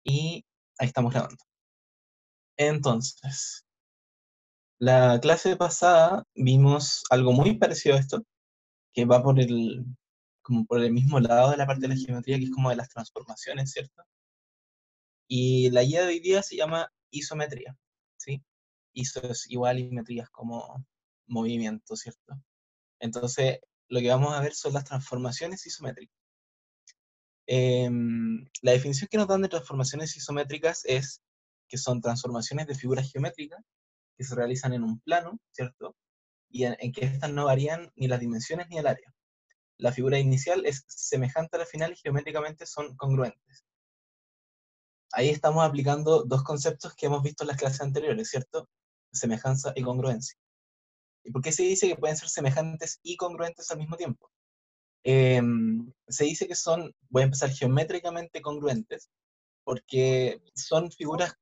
Y ahí estamos grabando. Entonces, la clase pasada vimos algo muy parecido a esto, que va como por el mismo lado de la parte de la geometría, que es como de las transformaciones, ¿cierto? Y la guía de hoy día se llama isometría, ¿sí? Iso es igual y metría es como movimiento, ¿cierto? Entonces, lo que vamos a ver son las transformaciones isométricas. La definición que nos dan de transformaciones isométricas es que son transformaciones de figuras geométricas que se realizan en un plano, ¿cierto? Y en que estas no varían ni las dimensiones ni el área. La figura inicial es semejante a la final y geométricamente son congruentes. Ahí estamos aplicando dos conceptos que hemos visto en las clases anteriores, ¿cierto? Semejanza y congruencia. ¿Y por qué se dice que pueden ser semejantes y congruentes al mismo tiempo? Se dice que son, voy a empezar, geométricamente congruentes, porque son figuras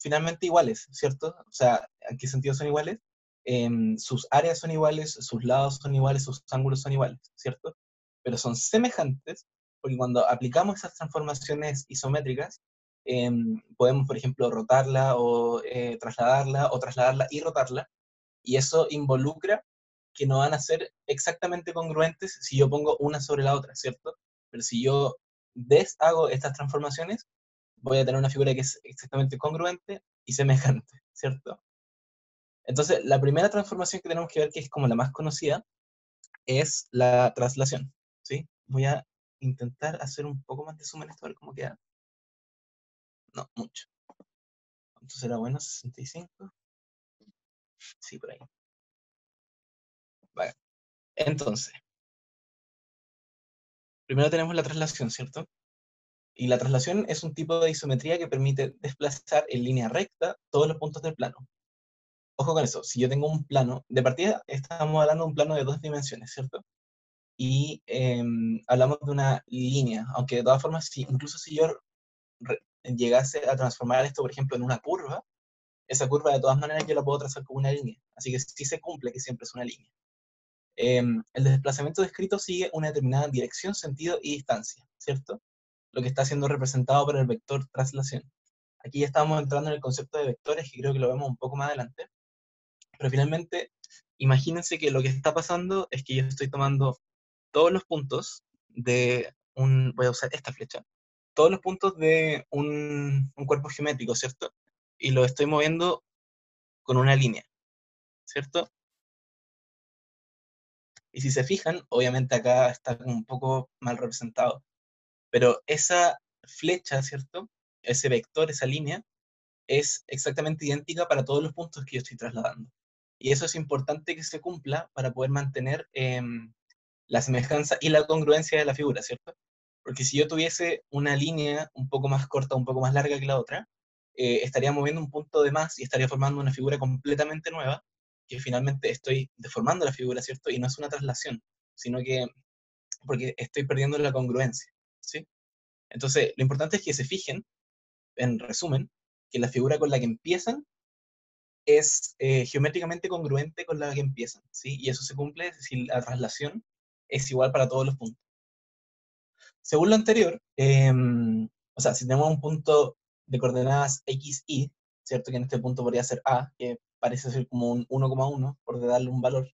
finalmente iguales, ¿cierto? O sea, ¿en qué sentido son iguales? Sus áreas son iguales, sus lados son iguales, sus ángulos son iguales, ¿cierto? Pero son semejantes porque cuando aplicamos esas transformaciones isométricas, podemos, por ejemplo, rotarla o trasladarla y rotarla, y eso involucra que no van a ser exactamente congruentes si yo pongo una sobre la otra, ¿cierto? Pero si yo deshago estas transformaciones, voy a tener una figura que es exactamente congruente y semejante, ¿cierto? Entonces, la primera transformación que tenemos que ver, que es como la más conocida, es la traslación, ¿sí? Voy a intentar hacer un poco más de zoom en esto, a ver cómo queda. No, mucho. ¿Cuánto será bueno? 65. Sí, por ahí. Vale. Entonces, primero tenemos la traslación, ¿cierto? Y la traslación es un tipo de isometría que permite desplazar en línea recta todos los puntos del plano. Ojo con eso, si yo tengo un plano, de partida estamos hablando de un plano de dos dimensiones, ¿cierto? Y hablamos de una línea, aunque de todas formas, incluso si yo llegase a transformar esto, por ejemplo, en una curva, esa curva de todas maneras yo la puedo trazar como una línea, así que sí se cumple que siempre es una línea. El desplazamiento descrito sigue una determinada dirección, sentido y distancia, ¿cierto? Lo que está siendo representado por el vector traslación. Aquí ya estamos entrando en el concepto de vectores, que creo que lo vemos un poco más adelante, pero finalmente, imagínense que lo que está pasando es que yo estoy tomando todos los puntos voy a usar esta flecha, todos los puntos de un cuerpo geométrico, ¿cierto? Y lo estoy moviendo con una línea, ¿cierto? Y si se fijan, obviamente acá está como un poco mal representado, pero esa flecha, ¿cierto? Ese vector, esa línea, es exactamente idéntica para todos los puntos que yo estoy trasladando. Y eso es importante que se cumpla para poder mantener la semejanza y la congruencia de la figura, ¿cierto? Porque si yo tuviese una línea un poco más corta, un poco más larga que la otra, estaría moviendo un punto de más y estaría formando una figura completamente nueva, que finalmente estoy deformando la figura, ¿cierto? Y no es una traslación, sino que porque estoy perdiendo la congruencia, ¿sí? Entonces, lo importante es que se fijen, en resumen, que la figura con la que empiezan es geométricamente congruente con la que empiezan, ¿sí? Y eso se cumple si la traslación es igual para todos los puntos. Según lo anterior, o sea, si tenemos un punto de coordenadas x, y, ¿cierto? Que en este punto podría ser A, que parece ser como un 1,1, por darle un valor,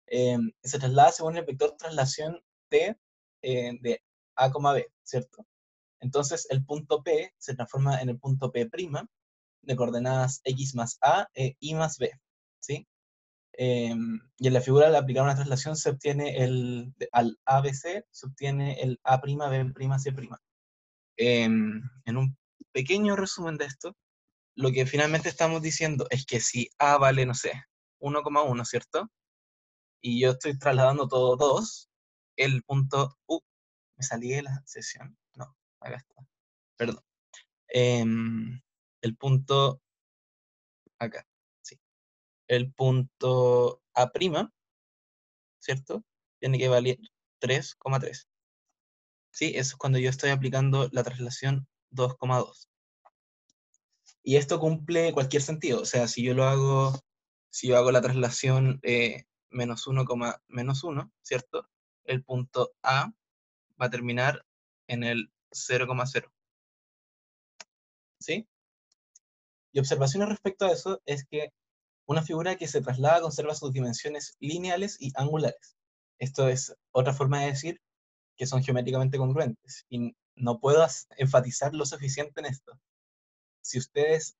se traslada según el vector traslación t de A, B, ¿cierto? Entonces el punto P se transforma en el punto P' de coordenadas x más A e y más B, ¿sí? Y en la figura al aplicar una traslación se obtiene al ABC, se obtiene el A'B' C'. En un pequeño resumen de esto, lo que finalmente estamos diciendo es que si A vale, no sé, 1,1, ¿cierto? Y yo estoy trasladando todo 2, el punto... me salí de la sesión. No, acá está. Perdón. El punto... Acá, sí. El punto A', ¿cierto? Tiene que valer 3,3. ¿Sí? Eso es cuando yo estoy aplicando la traslación 2,2. Y esto cumple cualquier sentido. O sea, si yo hago la traslación menos 1, menos 1, ¿cierto? El punto A va a terminar en el 0,0. ¿sí? Y observaciones respecto a eso es que una figura que se traslada conserva sus dimensiones lineales y angulares. Esto es otra forma de decir que son geométricamente congruentes. Y no puedo enfatizar lo suficiente en esto. Si ustedes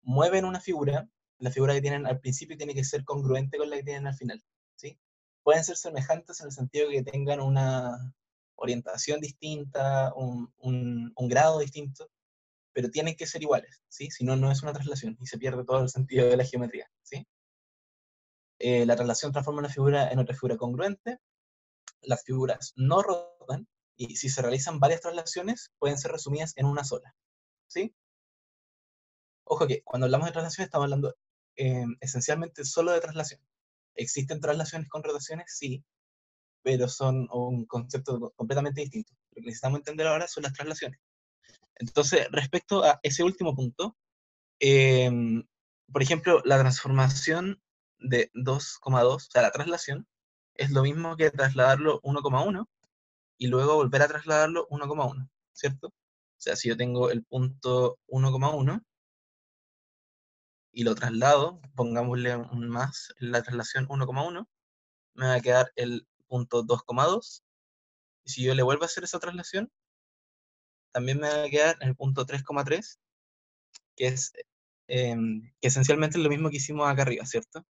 mueven una figura, la figura que tienen al principio tiene que ser congruente con la que tienen al final, ¿sí? Pueden ser semejantes en el sentido de que tengan una orientación distinta, un grado distinto, pero tienen que ser iguales, ¿sí? Si no, no es una traslación y se pierde todo el sentido de la geometría, ¿sí? La traslación transforma una figura en otra figura congruente, las figuras no rotan, y si se realizan varias traslaciones, pueden ser resumidas en una sola, ¿sí? Ojo que cuando hablamos de traslación estamos hablando esencialmente solo de traslación. ¿Existen traslaciones con rotaciones? Sí, pero son un concepto completamente distinto. Lo que necesitamos entender ahora son las traslaciones. Entonces, respecto a ese último punto, eh, por ejemplo, la transformación de 2,2, o sea, la traslación, es lo mismo que trasladarlo 1,1 y luego volver a trasladarlo 1,1, ¿cierto? O sea, si yo tengo el punto 1,1 y lo traslado, pongámosle un más en la traslación 1,1, me va a quedar el punto 2,2. Y si yo le vuelvo a hacer esa traslación, también me va a quedar en el punto 3,3, que es que esencialmente es lo mismo que hicimos acá arriba, ¿cierto?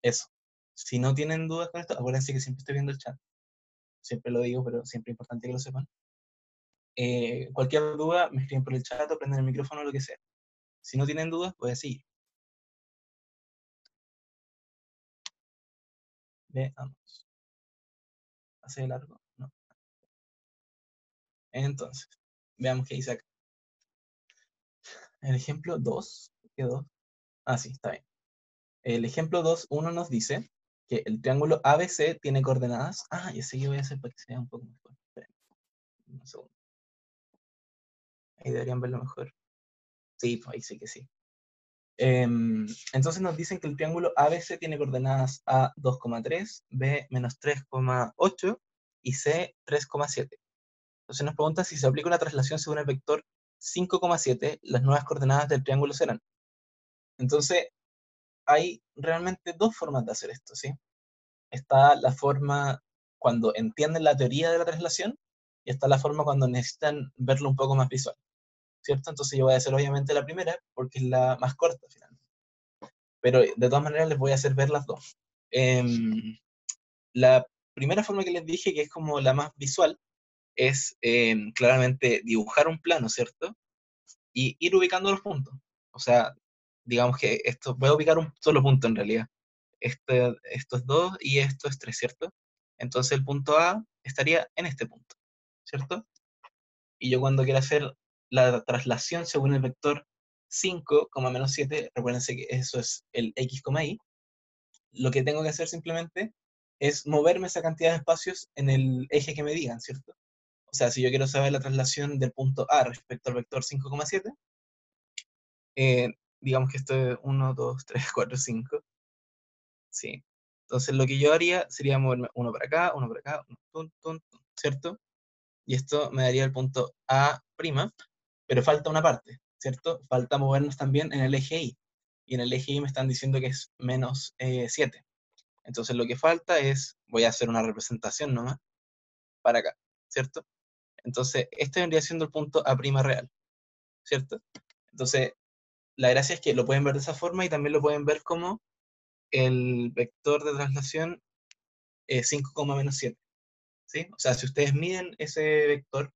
Eso. Si no tienen dudas con esto, acuérdense que siempre estoy viendo el chat. Siempre lo digo, pero siempre es importante que lo sepan. Cualquier duda, me escriben por el chat o prenden el micrófono o lo que sea. Si no tienen dudas, pueden seguir. Veamos. ¿Hace largo? No. Entonces, veamos qué dice acá. El ejemplo 2, ¿qué 2? Ah, sí, está bien. El ejemplo 2.1 nos dice que el triángulo ABC tiene coordenadas. Ah, ya sé que voy a hacer para que se vea un poco mejor. Esperen, un segundo. Ahí deberían verlo mejor. Sí, pues ahí sí que sí. Entonces nos dicen que el triángulo ABC tiene coordenadas A 2,3, B menos 3,8 y C 3,7. Entonces nos pregunta si se aplica una traslación según el vector 5,7, las nuevas coordenadas del triángulo serán. Entonces hay realmente dos formas de hacer esto, ¿sí? Está la forma cuando entienden la teoría de la traslación y está la forma cuando necesitan verlo un poco más visual, ¿cierto? Entonces yo voy a hacer obviamente la primera porque es la más corta finalmente. Pero de todas maneras les voy a hacer ver las dos. La primera forma que les dije, que es como la más visual, es claramente dibujar un plano, ¿cierto? Y ir ubicando los puntos. O sea, digamos que esto, voy a ubicar un solo punto en realidad. Esto es 2 y esto es 3, ¿cierto? Entonces el punto A estaría en este punto, ¿cierto? Y yo cuando quiera hacer la traslación según el vector 5, menos 7, recuérdense que eso es el x, y, lo que tengo que hacer simplemente es moverme esa cantidad de espacios en el eje que me digan, ¿cierto? O sea, si yo quiero saber la traslación del punto A respecto al vector 5,7, eh, digamos que esto es 1, 2, 3, 4, 5, ¿sí? Entonces lo que yo haría sería moverme uno para acá, uno, tun, tun, tun, ¿cierto? Y esto me daría el punto A', pero falta una parte, ¿cierto? Falta movernos también en el eje Y. Y en el eje Y me están diciendo que es menos 7. Entonces lo que falta es, voy a hacer una representación nomás, para acá, ¿cierto? Entonces este vendría siendo el punto A' real, ¿cierto? Entonces la gracia es que lo pueden ver de esa forma y también lo pueden ver como el vector de traslación 5, menos 7, ¿sí? O sea, si ustedes miden ese vector,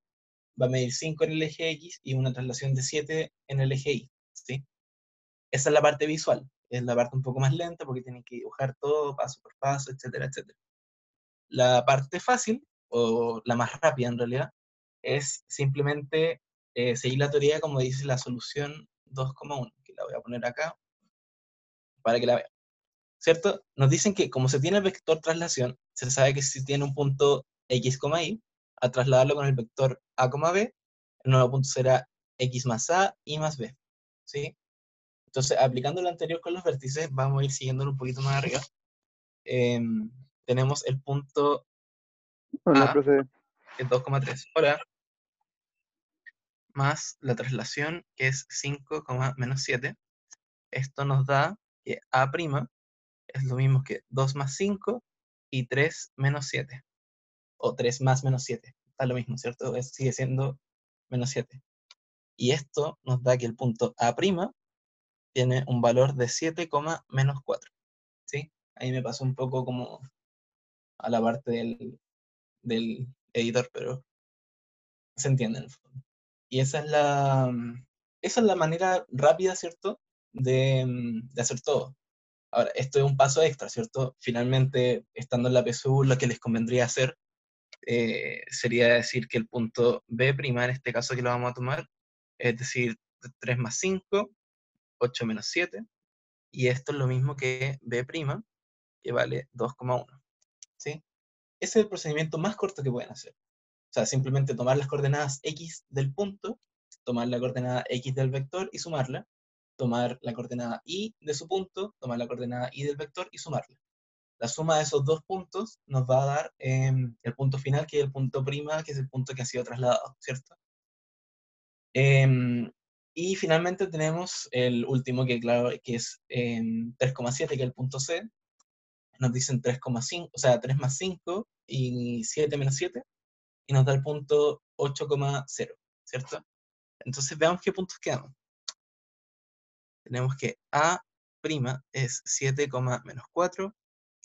va a medir 5 en el eje X y una traslación de 7 en el eje Y, ¿sí? Esa es la parte visual, es la parte un poco más lenta porque tienen que dibujar todo paso por paso, etcétera, etcétera. La parte fácil, o la más rápida en realidad, es simplemente seguir la teoría como dice la solución 2,1, que la voy a poner acá para que la vean. ¿Cierto? Nos dicen que como se tiene el vector traslación, se sabe que si tiene un punto x, y, a trasladarlo con el vector a, b, el nuevo punto será x más a, y más b. ¿Sí? Entonces, aplicando lo anterior con los vértices, vamos a ir siguiéndolo un poquito más arriba. Tenemos el punto Hola, A, profe. que es 2,3. Hola. más la traslación, que es 5, menos 7. Esto nos da que A' es lo mismo que 2 más 5 y 3 menos 7. O 3 más menos 7. Está lo mismo, ¿cierto? Sigue siendo menos 7. Y esto nos da que el punto A' tiene un valor de 7, menos 4. ¿Sí? Ahí me pasó un poco como a la parte del editor, pero se entiende en el fondo. Y esa es la manera rápida, ¿cierto? De hacer todo. Ahora, esto es un paso extra, ¿cierto? Finalmente, estando en la PSU, lo que les convendría hacer sería decir que el punto B', en este caso que lo vamos a tomar, es decir, 3 más 5, 8 menos 7, y esto es lo mismo que B', que vale 2,1. ¿Sí? Ese es el procedimiento más corto que pueden hacer. O sea, simplemente tomar las coordenadas X del punto, tomar la coordenada X del vector y sumarla, tomar la coordenada Y de su punto, tomar la coordenada Y del vector y sumarla. La suma de esos dos puntos nos va a dar el punto final, que es el punto prima, que es el punto que ha sido trasladado, ¿cierto? Em, y finalmente tenemos el último, que claro, que es 3,7, que es el punto C. Nos dicen 3,5, o sea, 3 más 5 y 7 menos 7, y nos da el punto 8,0, ¿cierto? Entonces veamos qué puntos quedamos. Tenemos que A' es 7, menos 4,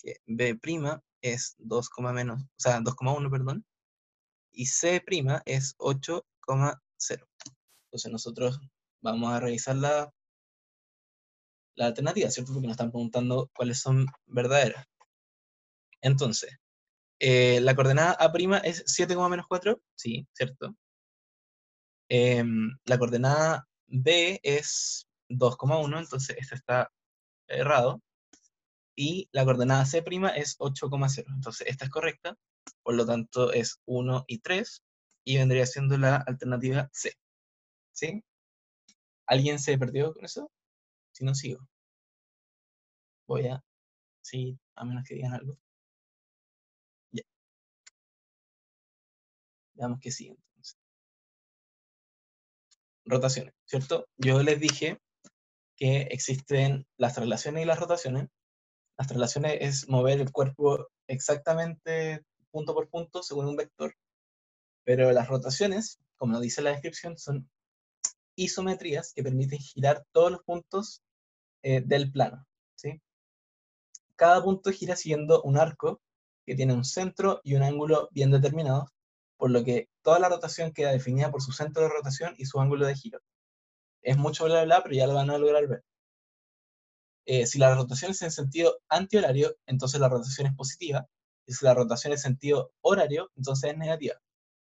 que B' es 2, menos, o sea, 2,1, perdón, y C' es 8,0. Entonces nosotros vamos a revisar la alternativa, ¿cierto? Porque nos están preguntando cuáles son verdaderas. Entonces, la coordenada A' es 7, menos 4, sí, ¿cierto? La coordenada B es 2,1, entonces esta está errado. Y la coordenada C' es 8,0, entonces esta es correcta. Por lo tanto, es 1 y 3, y vendría siendo la alternativa C. ¿Sí? ¿Alguien se perdió con eso? Si no, sigo. Voy a seguir, a menos que digan algo. Ya, veamos que sigue entonces. Rotaciones, ¿cierto? Yo les dije que existen las traslaciones y las rotaciones. Las traslaciones es mover el cuerpo exactamente punto por punto según un vector, pero las rotaciones, como nos dice la descripción, son isometrías que permiten girar todos los puntos del plano, ¿sí? Cada punto gira siguiendo un arco que tiene un centro y un ángulo bien determinados, por lo que toda la rotación queda definida por su centro de rotación y su ángulo de giro. Es mucho bla bla, pero ya lo van a lograr ver. Si la rotación es en sentido antihorario, entonces la rotación es positiva, y si la rotación es en sentido horario, entonces es negativa,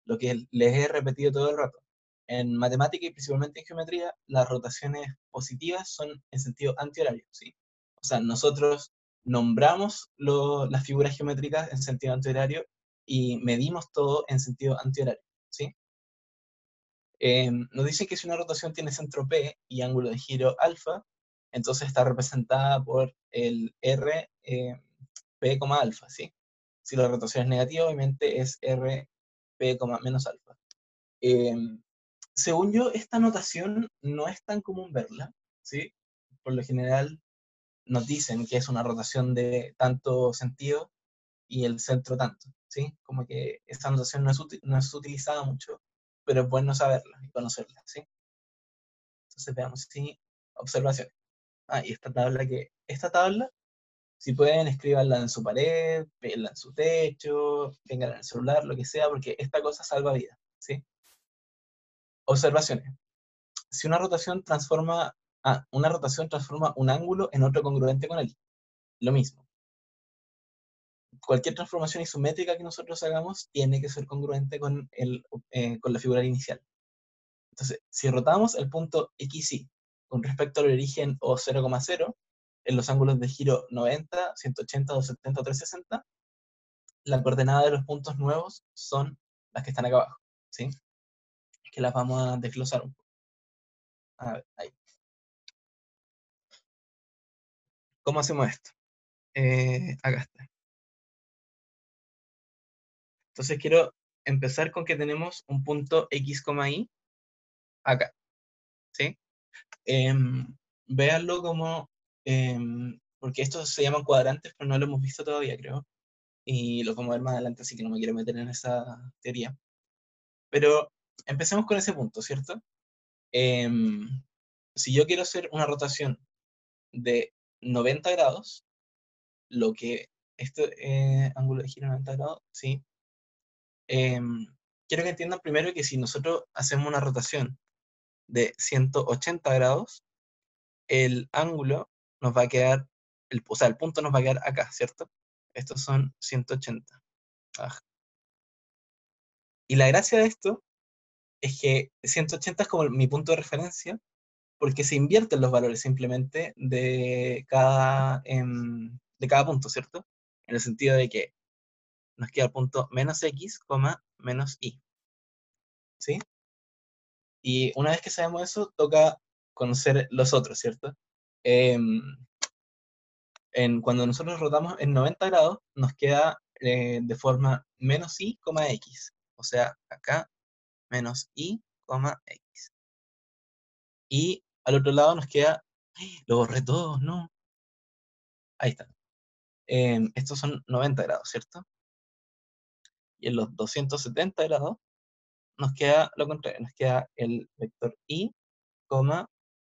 lo que les he repetido todo el rato. En matemática y principalmente en geometría, las rotaciones positivas son en sentido antihorario, ¿sí? O sea, nosotros nombramos las figuras geométricas en sentido antihorario y medimos todo en sentido antihorario, ¿sí? Nos dice que si una rotación tiene centro P y ángulo de giro alfa, entonces está representada por el R P, alfa, ¿sí? Si la rotación es negativa, obviamente es R P, menos alfa. Eh, Según yo, esta notación no es tan común verla, ¿sí? Por lo general nos dicen que es una rotación de tanto sentido y el centro tanto, ¿sí? Como que esta notación no es utilizada mucho, pero es bueno saberla y conocerla, ¿sí? Entonces veamos si observaciones. Y esta tabla, si pueden, escríbanla en su pared, péguenla en su techo, tenganla en el celular, lo que sea, porque esta cosa salva vidas, ¿sí? Observaciones. Si una rotación transforma un ángulo en otro congruente con él, lo mismo. Cualquier transformación isométrica que nosotros hagamos tiene que ser congruente con la figura inicial. Entonces, si rotamos el punto XY con respecto al origen o 0,0, en los ángulos de giro 90, 180, 270 o 360, la coordenada de los puntos nuevos son las que están acá abajo, ¿sí? Que las vamos a desglosar un poco. A ver, ahí. ¿Cómo hacemos esto? Acá está. Entonces quiero empezar con que tenemos un punto X, Y, acá, ¿sí? Véanlo como, porque estos se llaman cuadrantes, pero no lo hemos visto todavía, creo, y lo vamos a ver más adelante, así que no me quiero meter en esa teoría. Pero empecemos con ese punto, ¿cierto? Em, si yo quiero hacer una rotación de 90 grados, lo que este ángulo de giro 90 grados, sí. Quiero que entiendan primero que si nosotros hacemos una rotación de 180 grados, el ángulo nos va a quedar, o sea, el punto nos va a quedar acá, ¿cierto? Estos son 180. Ah. Y la gracia de esto es que 180 es como mi punto de referencia, porque se invierten los valores simplemente de cada punto, ¿cierto? En el sentido de que nos queda el punto menos x, menos y, ¿sí? Y una vez que sabemos eso, toca conocer los otros, ¿cierto? Em, cuando nosotros rotamos en 90 grados, nos queda de forma menos y, x. O sea, acá menos y, x. Y al otro lado nos queda, ¡ay! Lo borré todo, ¿no? Ahí está. Estos son 90 grados, ¿cierto? Y en los 270 grados nos queda lo contrario, nos queda el vector y,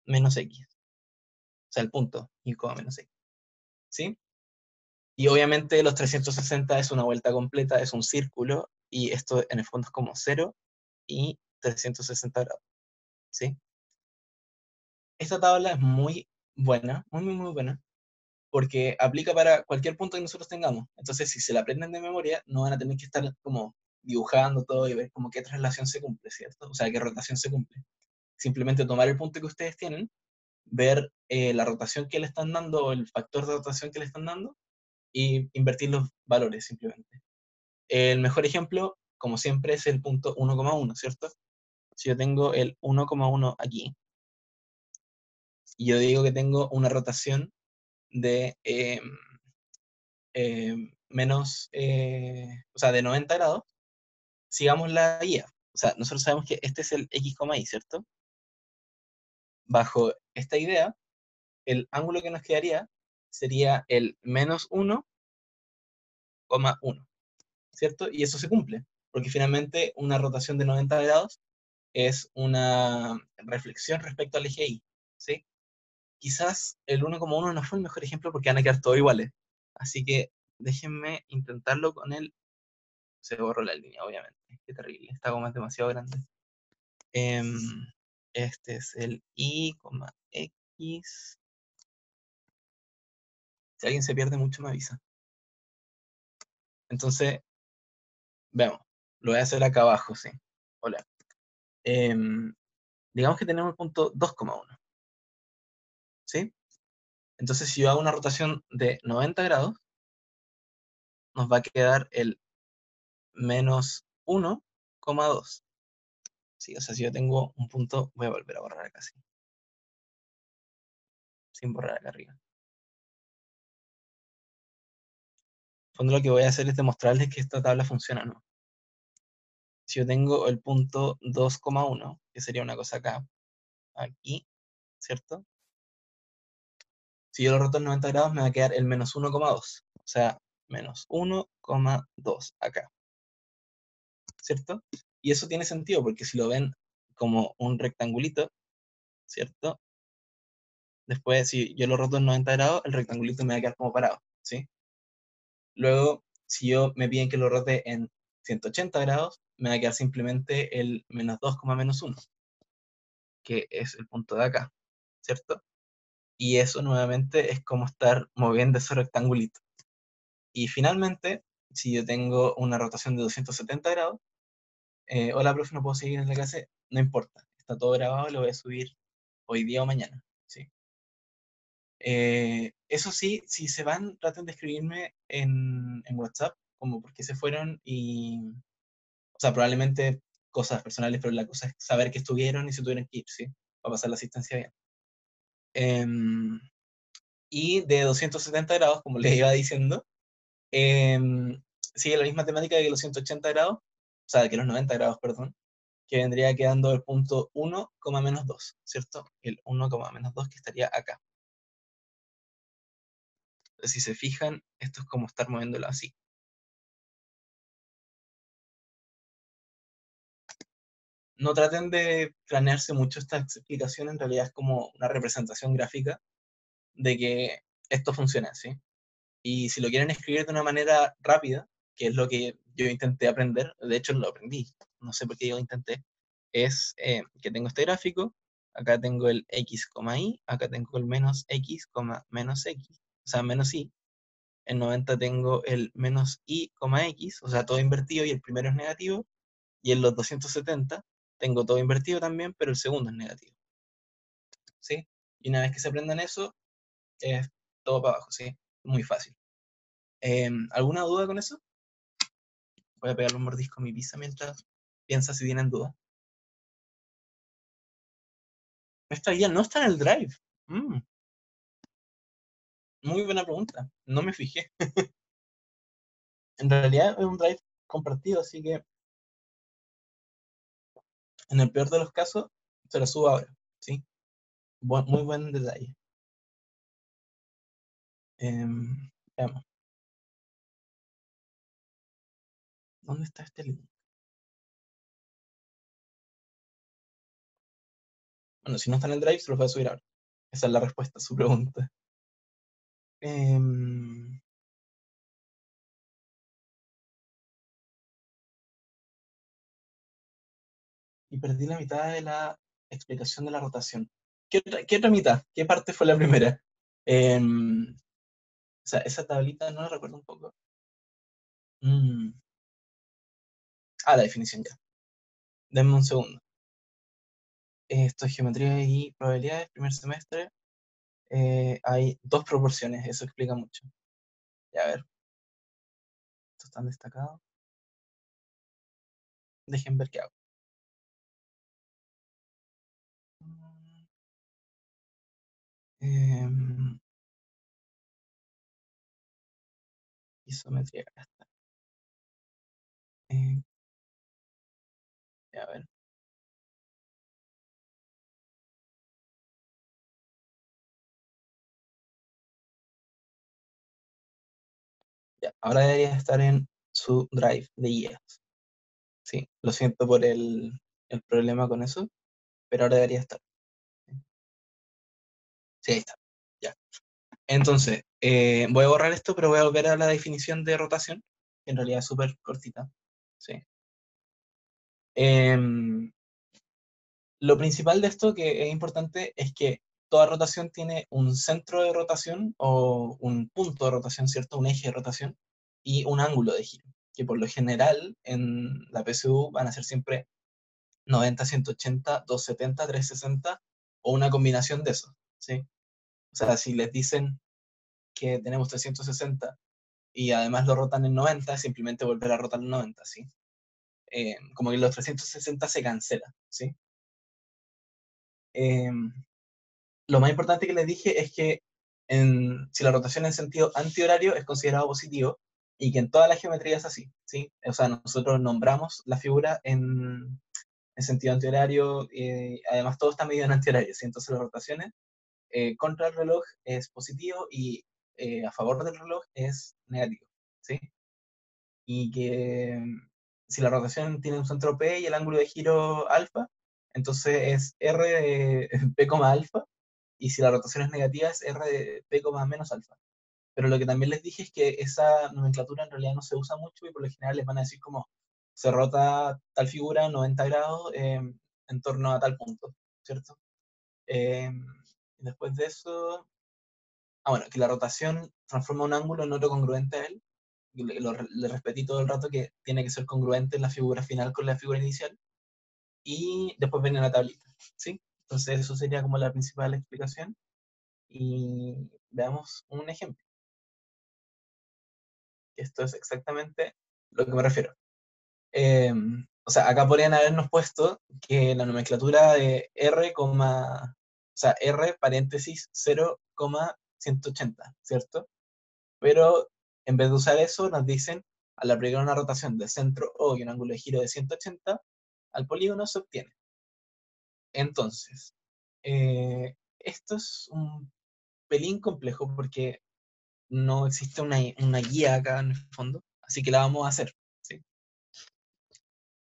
menos x. O sea, el punto y, menos x. ¿Sí? Y obviamente los 360 es una vuelta completa, es un círculo, y esto en el fondo es como 0 y 360 grados, ¿sí? Esta tabla es muy buena, muy, muy, muy buena, porque aplica para cualquier punto que nosotros tengamos. Entonces, si se la aprenden de memoria, no van a tener que estar como dibujando todo y ver como qué traslación se cumple, ¿cierto? O sea, qué rotación se cumple. Simplemente tomar el punto que ustedes tienen, ver la rotación que le están dando o el factor de rotación que le están dando y invertir los valores simplemente. El mejor ejemplo, como siempre, es el punto 1,1, ¿cierto? Si yo tengo el 1,1 aquí, y yo digo que tengo una rotación de menos, o sea, de 90 grados, sigamos la guía. O sea, nosotros sabemos que este es el x, y, ¿cierto? Bajo esta idea, el ángulo que nos quedaría sería el menos 1,1, ¿cierto? Y eso se cumple, porque finalmente una rotación de 90 grados es una reflexión respecto al eje Y, ¿sí? Quizás el 1,1 no fue el mejor ejemplo porque van a quedar todos iguales. Así que déjenme intentarlo con el... Se borró la línea, obviamente. Qué terrible, esta goma es demasiado grande. Em, este es el Y, X. Si alguien se pierde mucho me avisa. Entonces, veamos. Lo voy a hacer acá abajo, sí. Hola. Em, digamos que tenemos el punto 2,1, ¿sí? Entonces, si yo hago una rotación de 90 grados, nos va a quedar el menos 1,2. Sí, o sea, si yo tengo un punto, voy a volver a borrar acá, sí, sin borrar acá arriba. En el fondo lo que voy a hacer es demostrarles que esta tabla funciona, ¿no? Si yo tengo el punto 2,1, que sería una cosa acá, aquí, ¿cierto? Si yo lo roto en 90 grados, me va a quedar el menos 1,2. O sea, menos 1,2 acá, ¿cierto? Y eso tiene sentido, porque si lo ven como un rectangulito, ¿cierto? Después, si yo lo roto en 90 grados, el rectangulito me va a quedar como parado, ¿sí? Luego, si yo me piden que lo rote en 180 grados, me va a quedar simplemente el menos 2, menos 1, que es el punto de acá, ¿cierto? Y eso nuevamente es como estar moviendo ese rectangulito. Y finalmente, si yo tengo una rotación de 270 grados, hola, profe, no puedo seguir en la clase, no importa, está todo grabado, lo voy a subir hoy día o mañana, ¿sí? Eso sí, si se van, traten de escribirme en WhatsApp, como por qué se fueron y, o sea, probablemente cosas personales, pero la cosa es saber que estuvieron y se tuvieron que ir, ¿sí? Para pasar la asistencia bien. Em, y de 270 grados, como les iba diciendo, sigue la misma temática que los 180 grados, o sea, que los 90 grados, perdón, que vendría quedando el punto 1, menos 2, ¿cierto? El 1, menos 2 que estaría acá. Entonces, si se fijan, esto es como estar moviéndolo así. No traten de planearse mucho esta explicación, en realidad es como una representación gráfica de que esto funciona así. Y si lo quieren escribir de una manera rápida, que es lo que yo intenté aprender, de hecho lo aprendí, no sé por qué yo intenté, es que tengo este gráfico, acá tengo el x, y, acá tengo el menos x, menos x, o sea, menos y, en 90 tengo el menos y, x, o sea, todo invertido y el primero es negativo, y en los 270 tengo todo invertido también, pero el segundo es negativo, ¿sí? Y una vez que se aprendan eso, es todo para abajo, ¿sí? Muy fácil. ¿Alguna duda con eso? Voy a pegarle un mordisco a mi pizza mientras piensa si tienen duda. Esta guía no está en el Drive. Mm, muy buena pregunta. No me fijé. En realidad es un Drive compartido, así que en el peor de los casos se lo subo ahora. ¿Sí? Muy buen detalle. Veamos. ¿Dónde está este link? Bueno, si no está en el Drive, se lo voy a subir ahora. Esa es la respuesta a su pregunta. Em, y perdí la mitad de la explicación de la rotación. Qué otra mitad? ¿Qué parte fue la primera? O sea, esa tablita no la recuerdo un poco. Mm. La definición ya. Denme un segundo. Esto es geometría y probabilidades, primer semestre. Hay dos proporciones, eso explica mucho. Ya, a ver, estos están destacados. Dejen ver qué hago. Em, Isometría, acá está. Eh, ya, a ver, ya. Ahora debería estar en su drive de guías. Sí, lo siento por el problema con eso, pero ahora debería estar. Sí, ahí está. Ya. Entonces, voy a borrar esto, pero voy a volver a la definición de rotación, que en realidad es súper cortita. Sí. Em, lo principal de esto que es importante es que toda rotación tiene un centro de rotación o un punto de rotación, ¿cierto? Un eje de rotación y un ángulo de giro, que por lo general en la PSU van a ser siempre 90, 180, 270, 360 o una combinación de esos, ¿sí? O sea, si les dicen que tenemos 360 y además lo rotan en 90, simplemente volver a rotar en 90, ¿sí? Como que los 360 se cancela, ¿sí? Eh, lo más importante que les dije es que si la rotación en sentido antihorario es considerado positivo y que en toda la geometría es así, ¿sí? O sea, nosotros nombramos la figura en sentido antihorario, además todo está medido en antihorario, ¿sí? Entonces las rotaciones contra el reloj es positivo y a favor del reloj es negativo, ¿sí? Y que si la rotación tiene un centro P y el ángulo de giro alfa, entonces es R de P, alfa, y si la rotación es negativa es R de P, menos alfa. Pero lo que también les dije es que esa nomenclatura en realidad no se usa mucho y por lo general les van a decir como se rota tal figura 90 grados en torno a tal punto, ¿cierto? Eh, después de eso, bueno, que la rotación transforma un ángulo en otro congruente a él. Y le repetí todo el rato que tiene que ser congruente en la figura final con la figura inicial. Y después viene la tablita, ¿sí? Entonces eso sería como la principal explicación. Y veamos un ejemplo. Esto es exactamente lo que me refiero. O sea, acá podrían habernos puesto que la nomenclatura de o sea, R paréntesis 0,180, ¿cierto? Pero en vez de usar eso, nos dicen, al aplicar una rotación de centro O y un ángulo de giro de 180, al polígono se obtiene. Entonces, esto es un pelín complejo porque no existe una guía acá en el fondo, así que la vamos a hacer, ¿sí?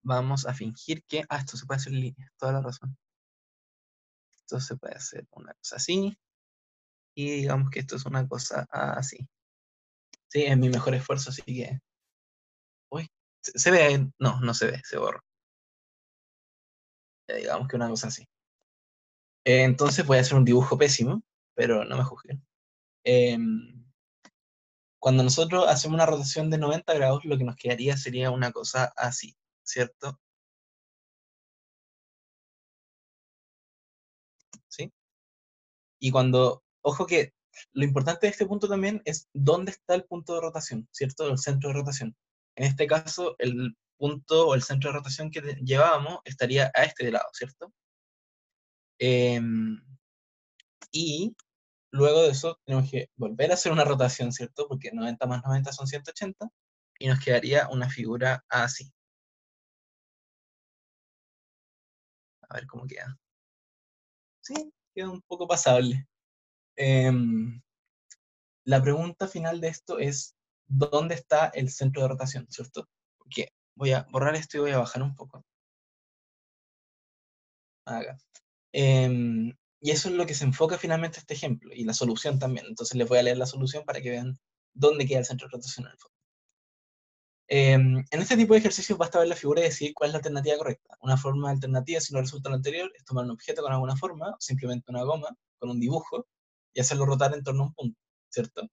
Vamos a fingir que, esto se puede hacer en línea, toda la razón. Esto se puede hacer una cosa así, y digamos que esto es una cosa así. Sí, es mi mejor esfuerzo, así que... Uy, ¿se ve? No, no se ve, se borra. Digamos que una cosa así. Entonces voy a hacer un dibujo pésimo, pero no me juzguen. Cuando nosotros hacemos una rotación de 90 grados, lo que nos quedaría sería una cosa así, ¿cierto? ¿Sí? Y ojo que lo importante de este punto también es dónde está el punto de rotación, ¿cierto? El centro de rotación. En este caso, el punto o el centro de rotación que llevábamos estaría a este de lado, ¿cierto? Y luego de eso tenemos que volver a hacer una rotación, ¿cierto? Porque 90 más 90 son 180, y nos quedaría una figura así. A ver cómo queda. Sí, queda un poco pasable. Em, la pregunta final de esto es, ¿dónde está el centro de rotación, cierto? Porque voy a borrar esto y voy a bajar un poco. Acá. Y eso es lo que se enfoca finalmente este ejemplo, y la solución también. Entonces les voy a leer la solución para que vean dónde queda el centro de rotación en el fondo. En este tipo de ejercicios basta ver la figura y decidir cuál es la alternativa correcta. Una forma alternativa, si no resulta lo anterior, es tomar un objeto con alguna forma, o simplemente una goma, con un dibujo, y hacerlo rotar en torno a un punto, ¿cierto?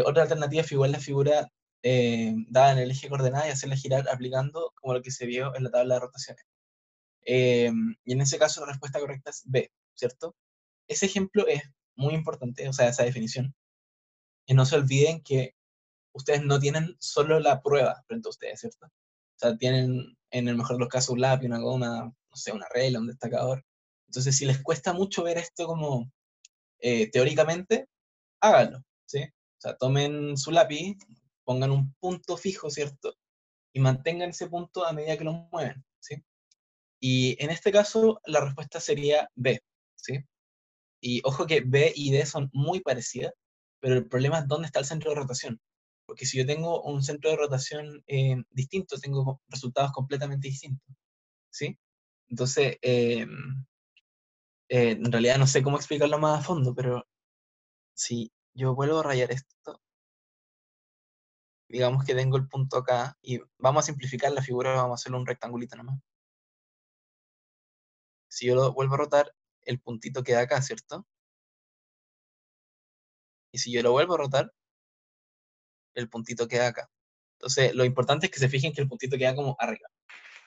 Otra alternativa es figurar la figura dada en el eje de coordenadas y hacerla girar aplicando como lo que se vio en la tabla de rotaciones. Y en ese caso la respuesta correcta es B, ¿cierto? Ese ejemplo es muy importante, o sea, esa definición. Y no se olviden que ustedes no tienen solo la prueba frente a ustedes, ¿cierto? O sea, tienen en el mejor de los casos un lápiz, una goma, no sé, una regla, un destacador. Entonces, si les cuesta mucho ver esto como teóricamente, háganlo, ¿sí? O sea, tomen su lápiz, pongan un punto fijo, ¿cierto? Y mantengan ese punto a medida que lo mueven, ¿sí? Y en este caso, la respuesta sería B, ¿sí? Y ojo que B y D son muy parecidas, pero el problema es dónde está el centro de rotación. Porque si yo tengo un centro de rotación distinto, tengo resultados completamente distintos, ¿sí? Entonces, en realidad no sé cómo explicarlo más a fondo, pero si yo vuelvo a rayar esto, digamos que tengo el punto acá, y vamos a simplificar la figura, vamos a hacerlo un rectangulito nomás. Si yo lo vuelvo a rotar, el puntito queda acá, ¿cierto? Y si yo lo vuelvo a rotar, el puntito queda acá. Entonces, lo importante es que se fijen que el puntito queda como arriba.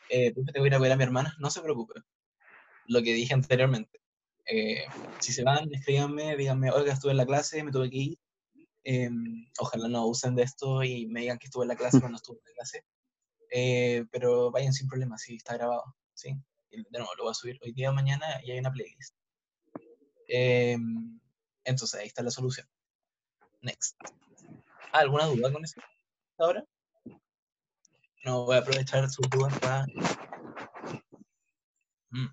Te voy a ir a ver a mi hermana, no se preocupe. Lo que dije anteriormente. Si se van, escríbanme, díganme, oiga, estuve en la clase, me tuve que ir. Ojalá no abusen de esto y me digan que estuve en la clase cuando estuve en la clase. Pero vayan sin problema, si está grabado. ¿Sí? Y de nuevo, lo voy a subir hoy día o mañana y hay una playlist. Eh, entonces, ahí está la solución. Next. ¿Alguna duda con eso ahora? No, voy a aprovechar sus dudas para... Mm,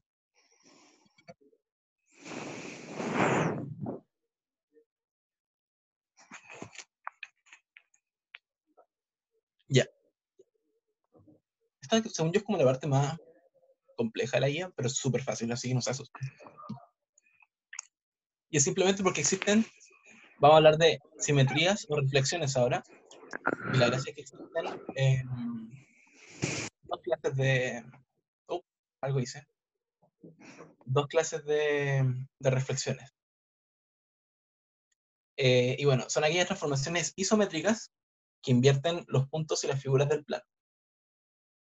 ya. Esta, según yo, es como la parte más compleja de la guía, pero es súper fácil, así que no se asusten. Y es simplemente porque existen, vamos a hablar de simetrías o reflexiones ahora, y la gracia es que existen dos clases de... Oh, algo hice. Dos clases de reflexiones. Y bueno, son aquellas transformaciones isométricas que invierten los puntos y las figuras del plano.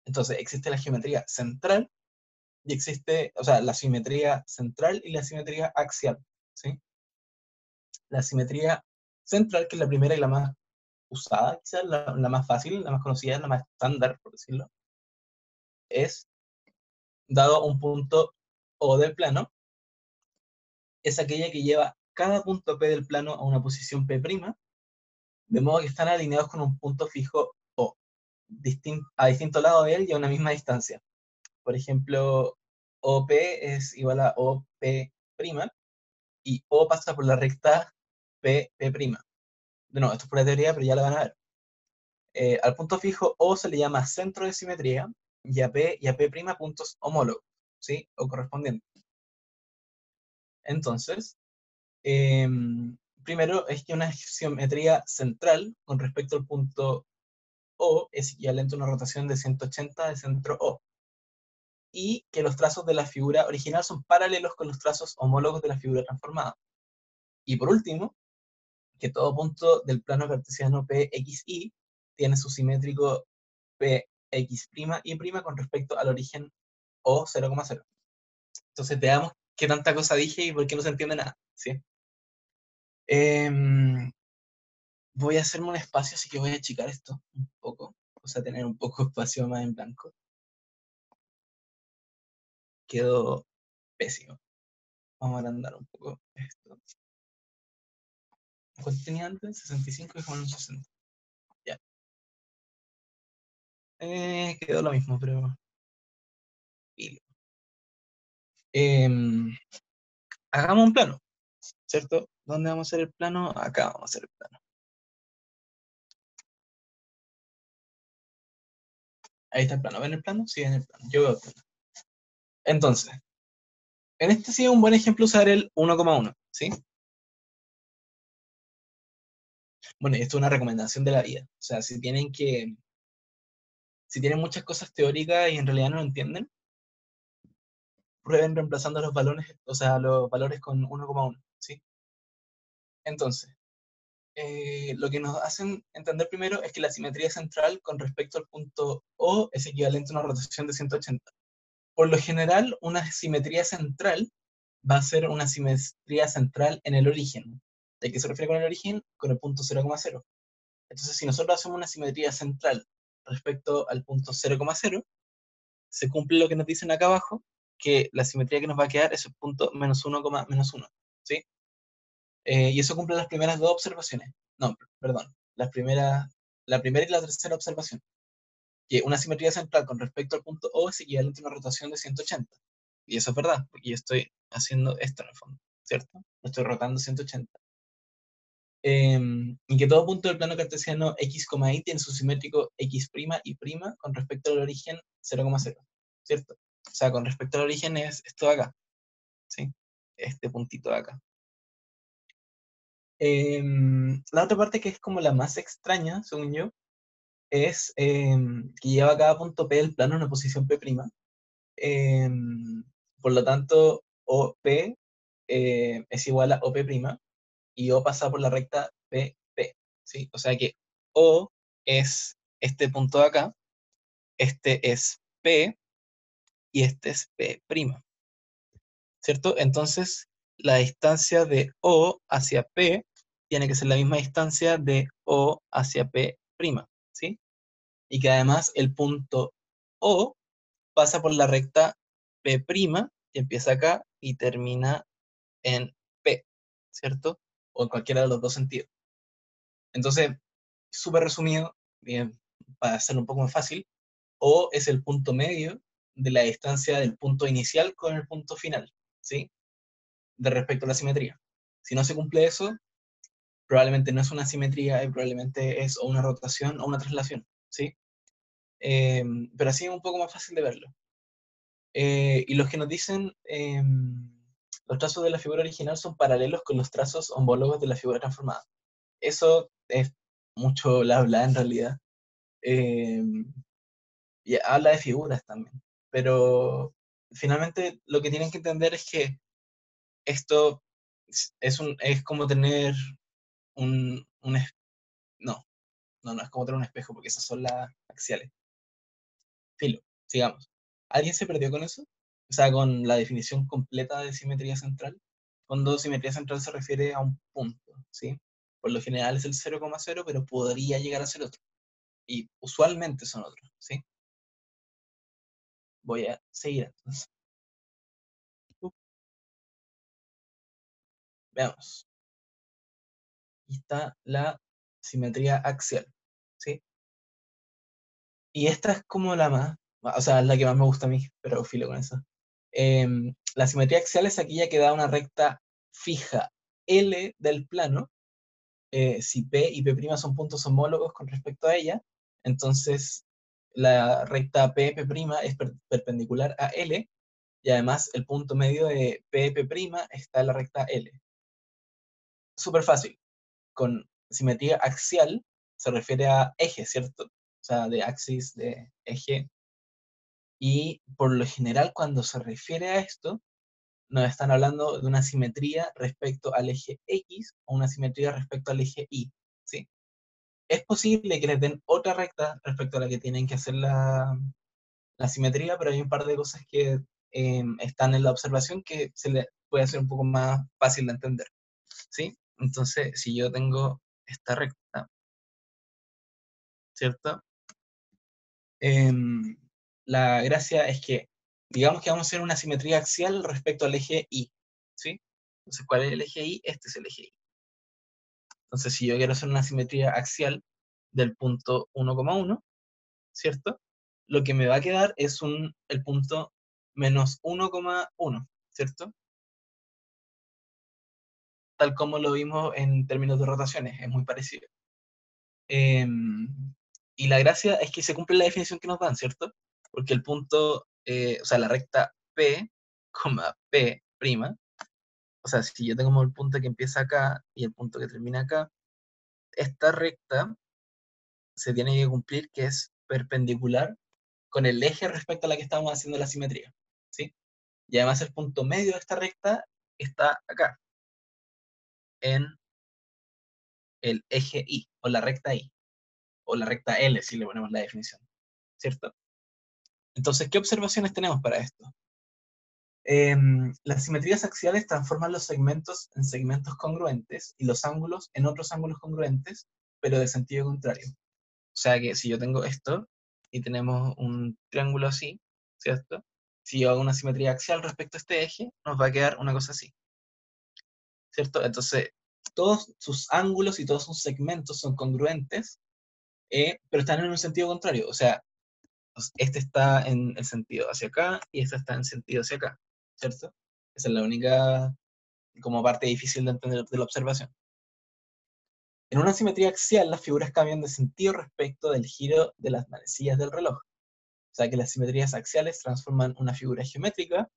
Entonces, existe la geometría central y existe, o sea, la simetría central y la simetría axial, ¿sí? La simetría central, que es la primera y la más usada, quizás la más fácil, la más conocida, la más estándar, por decirlo, es, dado un punto O del plano, es aquella que lleva cada punto P del plano a una posición P', de modo que están alineados con un punto fijo O, a distinto lado de él y a una misma distancia. por ejemplo, OP es igual a OP', y O pasa por la recta P'. De nuevo, esto es pura teoría, pero ya lo van a ver. Al punto fijo O se le llama centro de simetría y a P' puntos homólogos, ¿sí? O correspondientes. Entonces, primero es que una simetría central con respecto al punto O es equivalente a una rotación de 180 de centro O. Y que los trazos de la figura original son paralelos con los trazos homólogos de la figura transformada. Y por último, que todo punto del plano cartesiano PXY tiene su simétrico PX'Y' con respecto al origen O 0,0. Entonces veamos qué tanta cosa dije y por qué no se entiende nada, ¿sí? Em, Voy a hacerme un espacio, así que voy a achicar esto un poco, o sea, tener un poco de espacio más en blanco. Quedó pésimo. Vamos a agrandar un poco esto. ¿Cuánto tenía antes? 65 y con 60. Ya. Quedó lo mismo, pero... Em, Hagamos un plano, ¿cierto? ¿Dónde vamos a hacer el plano? Acá vamos a hacer el plano. Ahí está el plano. ¿Ven el plano? Sí, ven el plano. Yo veo el plano. Entonces, en este sí es un buen ejemplo usar el 1,1, ¿sí? Bueno, esto es una recomendación de la vida. O sea, si tienen muchas cosas teóricas y en realidad no lo entienden, prueben reemplazando los valores, o sea, los valores con 1,1, ¿sí? Entonces, lo que nos hacen entender primero es que la simetría central con respecto al punto O es equivalente a una rotación de 180. Por lo general, una simetría central va a ser una simetría central en el origen. ¿De qué se refiere con el origen? Con el punto 0,0. Entonces, si nosotros hacemos una simetría central respecto al punto 0,0, se cumple lo que nos dicen acá abajo, que la simetría que nos va a quedar es el punto menos 1,-1, ¿sí? Y eso cumple las primeras dos observaciones. No, perdón, la primera y la tercera observación. Que una simetría central con respecto al punto O es equivalente a una rotación de 180. Y eso es verdad, porque yo estoy haciendo esto en el fondo, ¿cierto? Lo estoy rotando 180. Y que todo punto del plano cartesiano x, y tiene su simétrico x' y' con respecto al origen 0,0, ¿cierto? O sea, con respecto al origen es esto de acá, ¿sí? Este puntito de acá. La otra parte que es como la más extraña, según yo, es que lleva cada punto P del plano en una posición P'. Por lo tanto, OP es igual a OP' y O pasa por la recta PP, ¿sí? O sea que O es este punto de acá, este es P y este es P', ¿cierto? Entonces, la distancia de O hacia P tiene que ser la misma distancia de O hacia P', ¿sí? Y que además el punto O pasa por la recta P', que empieza acá y termina en P, ¿cierto? O en cualquiera de los dos sentidos. Entonces, súper resumido, bien, para hacerlo un poco más fácil, O es el punto medio de la distancia del punto inicial con el punto final, ¿sí? De respecto a la simetría. Si no se cumple eso, probablemente no es una simetría y probablemente es o una rotación o una traslación, ¿sí? Pero así es un poco más fácil de verlo. Y los que nos dicen los trazos de la figura original son paralelos con los trazos homólogos de la figura transformada. Eso es mucho bla bla en realidad. Eh, y habla de figuras también. Pero finalmente lo que tienen que entender es que esto es como tener no, no es como tener un espejo, porque esas son las axiales. Filo, sigamos. ¿Alguien se perdió con eso? O sea, con la definición completa de simetría central. Cuando simetría central se refiere a un punto, ¿sí? Por lo general es el 0,0, pero podría llegar a ser otro. Y usualmente son otros, ¿sí? Voy a seguir entonces. Veamos. Aquí está la simetría axial, ¿sí? Y esta es como la más o sea, es la que más me gusta a mí, pero filo con eso. La simetría axial es aquella que da una recta fija L del plano, si P y P' son puntos homólogos con respecto a ella, entonces la recta P, P' es perpendicular a L, y además el punto medio de P, P' está en la recta L. Súper fácil. Con simetría axial se refiere a eje, ¿cierto? O sea, de axis, de eje. Y por lo general, cuando se refiere a esto, nos están hablando de una simetría respecto al eje X o una simetría respecto al eje Y, ¿sí? Es posible que les den otra recta respecto a la que tienen que hacer la simetría, pero hay un par de cosas que están en la observación que se le puede hacer un poco más fácil de entender, ¿sí? Entonces, si yo tengo esta recta, ¿cierto? Em, la gracia es que, digamos que vamos a hacer una simetría axial respecto al eje Y, ¿sí? Entonces, ¿cuál es el eje Y? Este es el eje Y. Entonces, si yo quiero hacer una simetría axial del punto 1,1, ¿cierto? Lo que me va a quedar es el punto menos 1,1, ¿cierto? Tal como lo vimos en términos de rotaciones, es muy parecido. Y la gracia es que se cumple la definición que nos dan, ¿cierto? Porque el punto, o sea, la recta P, P', o sea, si yo tengo el punto que empieza acá y el punto que termina acá, esta recta se tiene que cumplir que es perpendicular con el eje respecto a la que estamos haciendo la simetría, ¿sí? Y además el punto medio de esta recta está acá, en el eje Y, o la recta Y, o la recta L, si le ponemos la definición, ¿cierto? Entonces, ¿qué observaciones tenemos para esto? Las simetrías axiales transforman los segmentos en segmentos congruentes y los ángulos en otros ángulos congruentes, pero de sentido contrario. O sea que si yo tengo esto y tenemos un triángulo así, ¿cierto? Si yo hago una simetría axial respecto a este eje, nos va a quedar una cosa así, ¿cierto? Entonces, todos sus ángulos y todos sus segmentos son congruentes, pero están en un sentido contrario. O sea, este está en el sentido hacia acá y este está en sentido hacia acá, ¿cierto? Esa es la única como parte difícil de entender de la observación. En una simetría axial, las figuras cambian de sentido respecto del giro de las manecillas del reloj. O sea que las simetrías axiales transforman una figura geométrica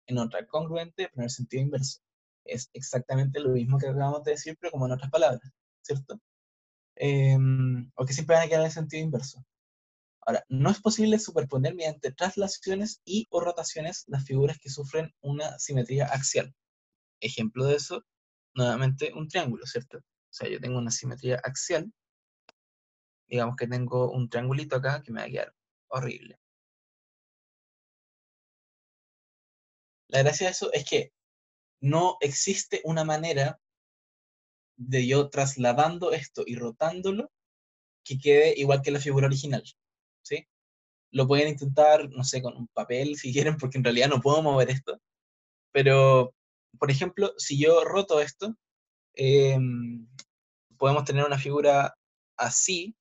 en otra congruente, pero en el sentido inverso. Es exactamente lo mismo que acabamos de decir, pero como en otras palabras, ¿cierto? O que siempre van a quedar en el sentido inverso. Ahora, no es posible superponer mediante traslaciones y o rotaciones las figuras que sufren una simetría axial. Ejemplo de eso, nuevamente un triángulo, ¿cierto? O sea, yo tengo una simetría axial, digamos que tengo un triangulito acá que me va a quedar horrible. La gracia de eso es que no existe una manera de yo trasladando esto y rotándolo que quede igual que la figura original, ¿sí? Lo pueden intentar, no sé, con un papel si quieren, porque en realidad no puedo mover esto, pero, por ejemplo, si yo roto esto, eh, podemos tener una figura así.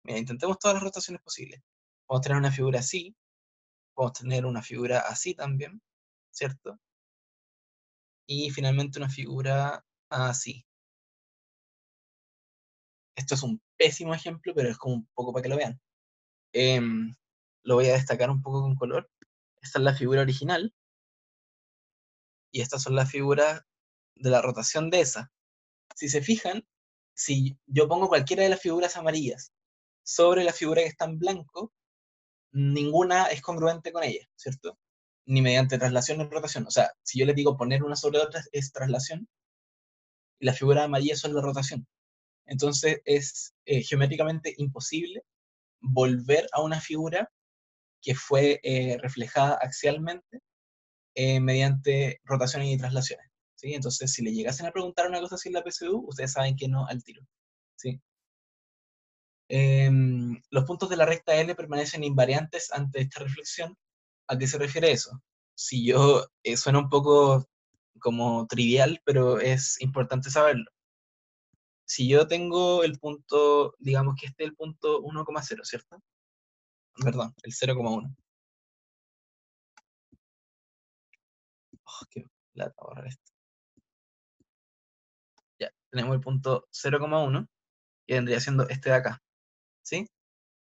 Mira, intentemos todas las rotaciones posibles. Podemos tener una figura así, podemos tener una figura así también, ¿cierto? Y finalmente una figura así. Esto es un pésimo ejemplo, pero es como un poco para que lo vean. Em, lo voy a destacar un poco con color. Esta es la figura original y estas son las figuras de la rotación de esa. Si se fijan, si yo pongo cualquiera de las figuras amarillas sobre la figura que está en blanco, ninguna es congruente con ella, ¿cierto? Ni mediante traslación ni rotación. O sea, si yo les digo poner una sobre otra es traslación y la figura amarilla son la rotación. Entonces es geométricamente imposible volver a una figura que fue reflejada axialmente mediante rotaciones y traslaciones. ¿Sí? Entonces, si le llegasen a preguntar una cosa así en la PSU, ustedes saben que no al tiro. ¿Sí? Los puntos de la recta L permanecen invariantes ante esta reflexión. ¿A qué se refiere eso? Si yo, suena un poco como trivial, pero es importante saberlo. Si yo tengo el punto, digamos que este es el punto 1,0, ¿cierto? Perdón, el 0,1. Oh, qué lata borrar esto. Ya, tenemos el punto 0,1, que vendría siendo este de acá, ¿sí?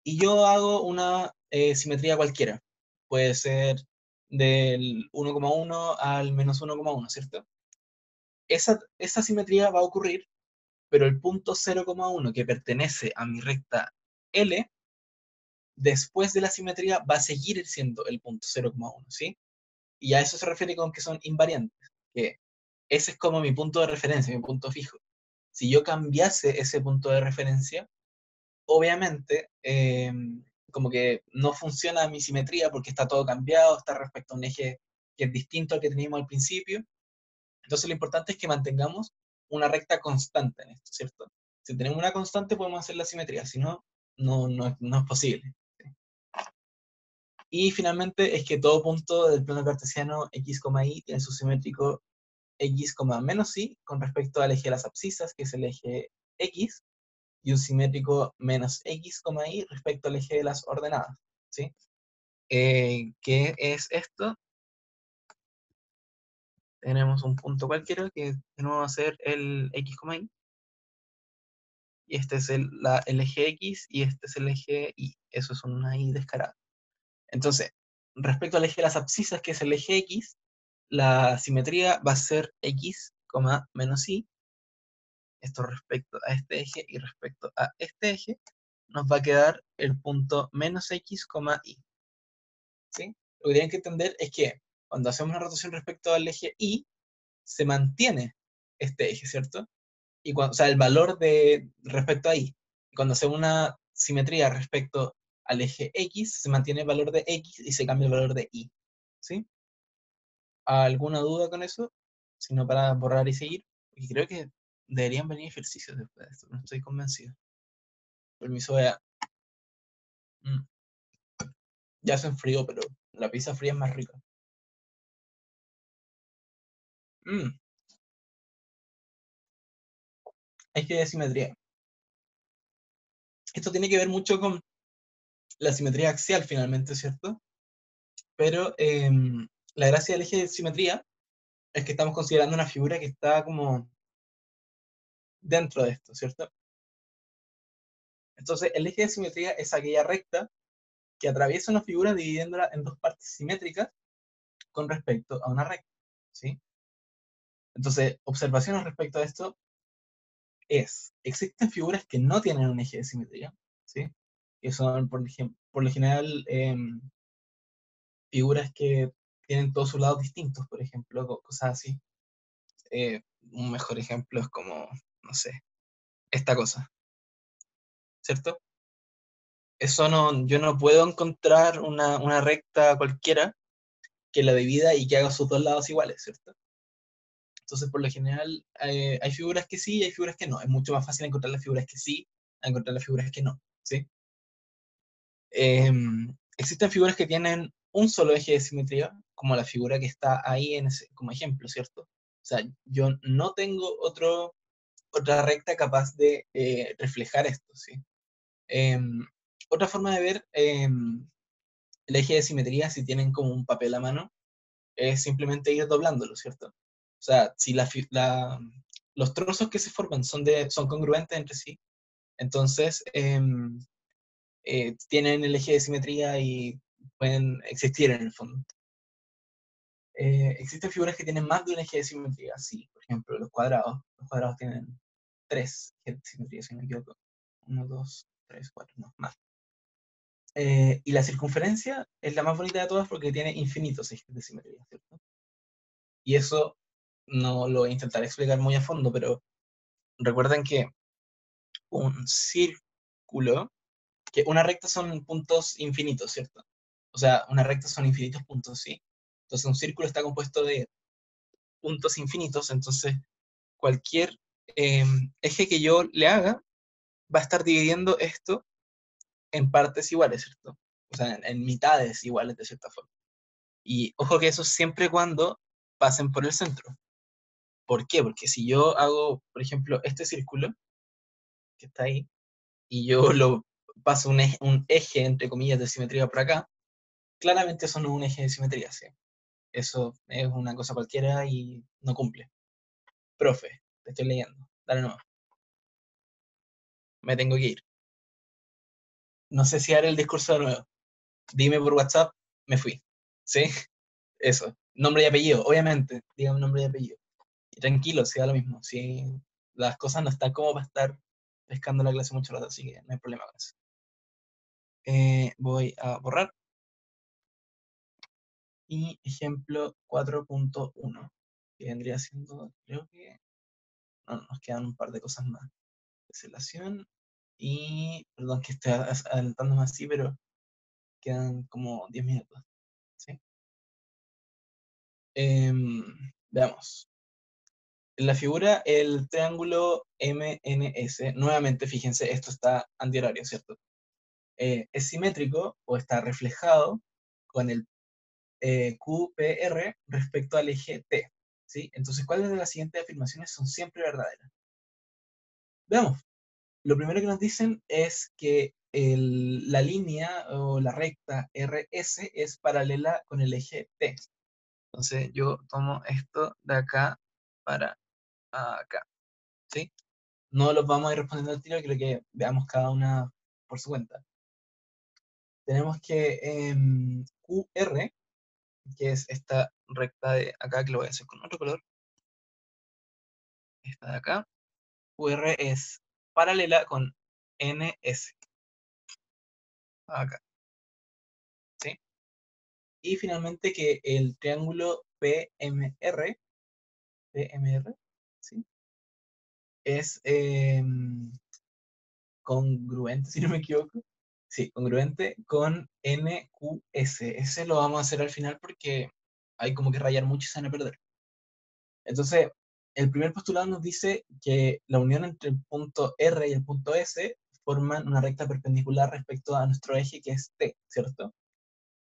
Y yo hago una simetría cualquiera. Puede ser del 1,1 al menos 1,1, ¿cierto? Esa simetría va a ocurrir, pero el punto 0,1 que pertenece a mi recta L, después de la simetría va a seguir siendo el punto 0,1, ¿sí? Y a eso se refiere con que son invariantes, que ese es como mi punto de referencia, mi punto fijo. Si yo cambiase ese punto de referencia, obviamente, como que no funciona mi simetría porque está todo cambiado, está respecto a un eje que es distinto al que teníamos al principio. Entonces lo importante es que mantengamos una recta constante en esto, ¿cierto? Si tenemos una constante podemos hacer la simetría, si no, no es posible. Y finalmente es que todo punto del plano cartesiano x, y tiene su simétrico x, menos y con respecto al eje de las abscisas, que es el eje x, y un simétrico menos x, y respecto al eje de las ordenadas, ¿sí? ¿Qué es esto? Tenemos un punto cualquiera que no va a ser el x, y este es el eje x y este es el eje y. Eso es una y descarada. Entonces, respecto al eje de las abscisas, que es el eje x, la simetría va a ser x, menos y. Esto respecto a este eje y respecto a este eje, nos va a quedar el punto menos x, y. ¿Sí? Lo que tienen que entender es que cuando hacemos una rotación respecto al eje y, se mantiene este eje, ¿cierto? Y cuando, o sea, el valor de respecto a y. Cuando hacemos una simetría respecto al eje x, se mantiene el valor de x y se cambia el valor de y. ¿Sí? ¿Alguna duda con eso? Si no, para borrar y seguir. Porque creo que deberían venir ejercicios después de esto, no estoy convencido. Permiso, vea. Mm, ya se enfrió, pero la pizza fría es más rica. Mm, Eje de simetría. Esto tiene que ver mucho con la simetría axial finalmente, ¿cierto? Pero la gracia del eje de simetría es que estamos considerando una figura que está como dentro de esto, ¿cierto? Entonces, el eje de simetría es aquella recta que atraviesa una figura dividiéndola en dos partes simétricas con respecto a una recta, ¿sí? Entonces, observaciones respecto a esto existen figuras que no tienen un eje de simetría, ¿sí? Que son, por lo general, figuras que tienen todos sus lados distintos, por ejemplo, cosas así. Un mejor ejemplo es como, no sé, esta cosa, ¿cierto? Eso no, yo no puedo encontrar una recta cualquiera que la divida y que haga sus dos lados iguales, ¿cierto? Entonces, por lo general, hay figuras que sí y hay figuras que no. Es mucho más fácil encontrar las figuras que sí a encontrar las figuras que no, ¿sí? Existen figuras que tienen un solo eje de simetría, como la figura que está ahí como ejemplo, ¿cierto? O sea, yo no tengo otra recta capaz de reflejar esto, ¿sí? Em, Otra forma de ver el eje de simetría, si tienen como un papel a mano, es simplemente ir doblándolo, ¿cierto? O sea, si los trozos que se forman son congruentes entre sí, entonces tienen el eje de simetría y pueden existir en el fondo. Existen figuras que tienen más de un eje de simetría, sí, por ejemplo, los cuadrados. Los cuadrados tienen tres ejes de simetría, si no me equivoco. Uno, dos, tres, cuatro, no, más. Y la circunferencia es la más bonita de todas porque tiene infinitos ejes de simetría, ¿cierto? Y eso no lo voy a intentar explicar muy a fondo, pero recuerden que un círculo, que una recta son puntos infinitos, ¿cierto? O sea, una recta son infinitos puntos, ¿sí? Entonces un círculo está compuesto de puntos infinitos, entonces cualquier eje que yo le haga va a estar dividiendo esto en partes iguales, ¿cierto? O sea, en mitades iguales de cierta forma. Y ojo que eso siempre cuando pasen por el centro. ¿Por qué? Porque si yo hago, por ejemplo, este círculo que está ahí, y yo paso un eje, entre comillas, de simetría por acá, claramente eso no es un eje de simetría, ¿sí? Eso es una cosa cualquiera y no cumple. Profe, te estoy leyendo. Dale nomás. Me tengo que ir. No sé si haré el discurso de nuevo. Dime por WhatsApp, me fui. ¿Sí? Eso. Nombre y apellido, obviamente. Dígame nombre y apellido. Y tranquilo, sea lo mismo. Si las cosas no están como para estar pescando la clase mucho rato, así que no hay problema con eso. Voy a borrar. Y ejemplo 4.1, que vendría siendo, creo que, no, nos quedan un par de cosas más. Teselación y, perdón que esté adelantándome así, pero quedan como 10 minutos. ¿Sí? Veamos. En la figura, el triángulo MNS, nuevamente, fíjense, esto está antihorario, ¿cierto? Es simétrico o está reflejado con el QPR respecto al eje T. ¿Sí? Entonces, ¿cuáles de las siguientes afirmaciones son siempre verdaderas? Veamos. Lo primero que nos dicen es que la línea o la recta RS es paralela con el eje T. Entonces, yo tomo esto de acá para acá. ¿Sí? No los vamos a ir respondiendo al tiro, creo que veamos cada una por su cuenta. Tenemos que QR, que es esta recta de acá, que lo voy a hacer con otro color, esta de acá, QR es paralela con NS, acá, ¿sí? Y finalmente que el triángulo PMR, ¿sí? Es congruente, si no me equivoco. Sí, congruente con NQS. Ese lo vamos a hacer al final porque hay como que rayar mucho y se van a perder. Entonces, el primer postulado nos dice que la unión entre el punto R y el punto S forman una recta perpendicular respecto a nuestro eje que es T, ¿cierto?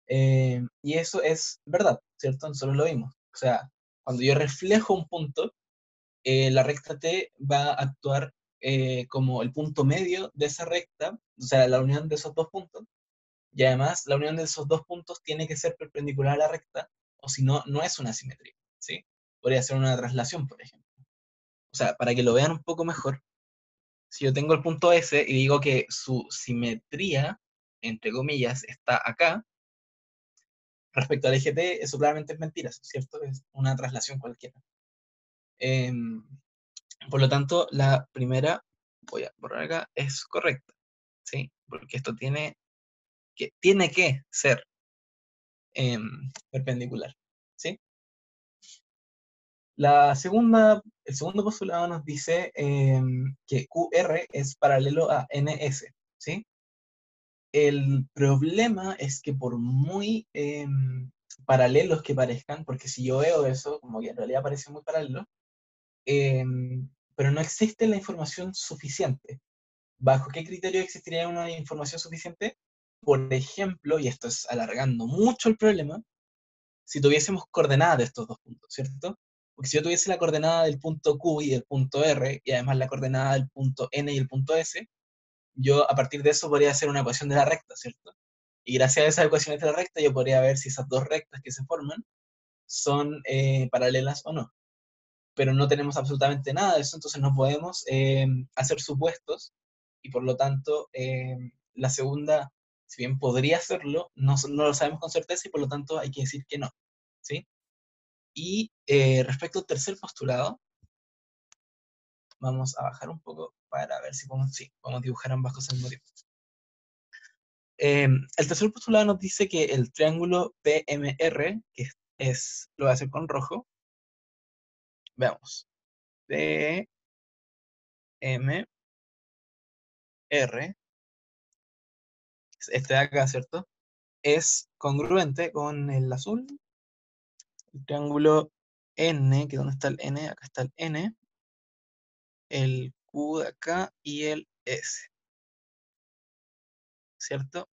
Y eso es verdad, ¿cierto? Nosotros lo vimos. O sea, cuando yo reflejo un punto, la recta T va a actuar como el punto medio de esa recta, o sea, la unión de esos dos puntos, y además la unión de esos dos puntos tiene que ser perpendicular a la recta, o si no, no es una simetría, ¿sí? Podría ser una traslación, por ejemplo. O sea, para que lo vean un poco mejor, si yo tengo el punto S y digo que su simetría, entre comillas, está acá, respecto al eje T, eso claramente es mentira, ¿cierto? Es una traslación cualquiera. Em, por lo tanto, la primera, voy a borrar acá, es correcta, ¿sí? Porque esto tiene que ser perpendicular, ¿sí? El segundo postulado nos dice que QR es paralelo a NS, ¿sí? El problema es que por muy paralelos que parezcan, porque si yo veo eso, como que en realidad parece muy paralelo, pero no existe la información suficiente. ¿Bajo qué criterio existiría una información suficiente? Por ejemplo, y esto es alargando mucho el problema, si tuviésemos coordenadas de estos dos puntos, ¿cierto? Porque si yo tuviese la coordenada del punto Q y del punto R, y además la coordenada del punto N y el punto S, yo a partir de eso podría hacer una ecuación de la recta, ¿cierto? Y gracias a esas ecuaciones de la recta yo podría ver si esas dos rectas que se forman son paralelas o no. Pero no tenemos absolutamente nada de eso, entonces no podemos hacer supuestos y por lo tanto la segunda, si bien podría hacerlo, no lo sabemos con certeza y por lo tanto hay que decir que no, ¿sí? Y respecto al tercer postulado, vamos a bajar un poco para ver si podemos, sí, podemos dibujar ambas cosas al mismo tiempo. El tercer postulado nos dice que el triángulo PMR, que lo voy a hacer con rojo, veamos, PMR este de acá, ¿cierto? Es congruente con el azul, el triángulo N, que ¿dónde está el N? Acá está el N, el Q de acá y el S, ¿cierto?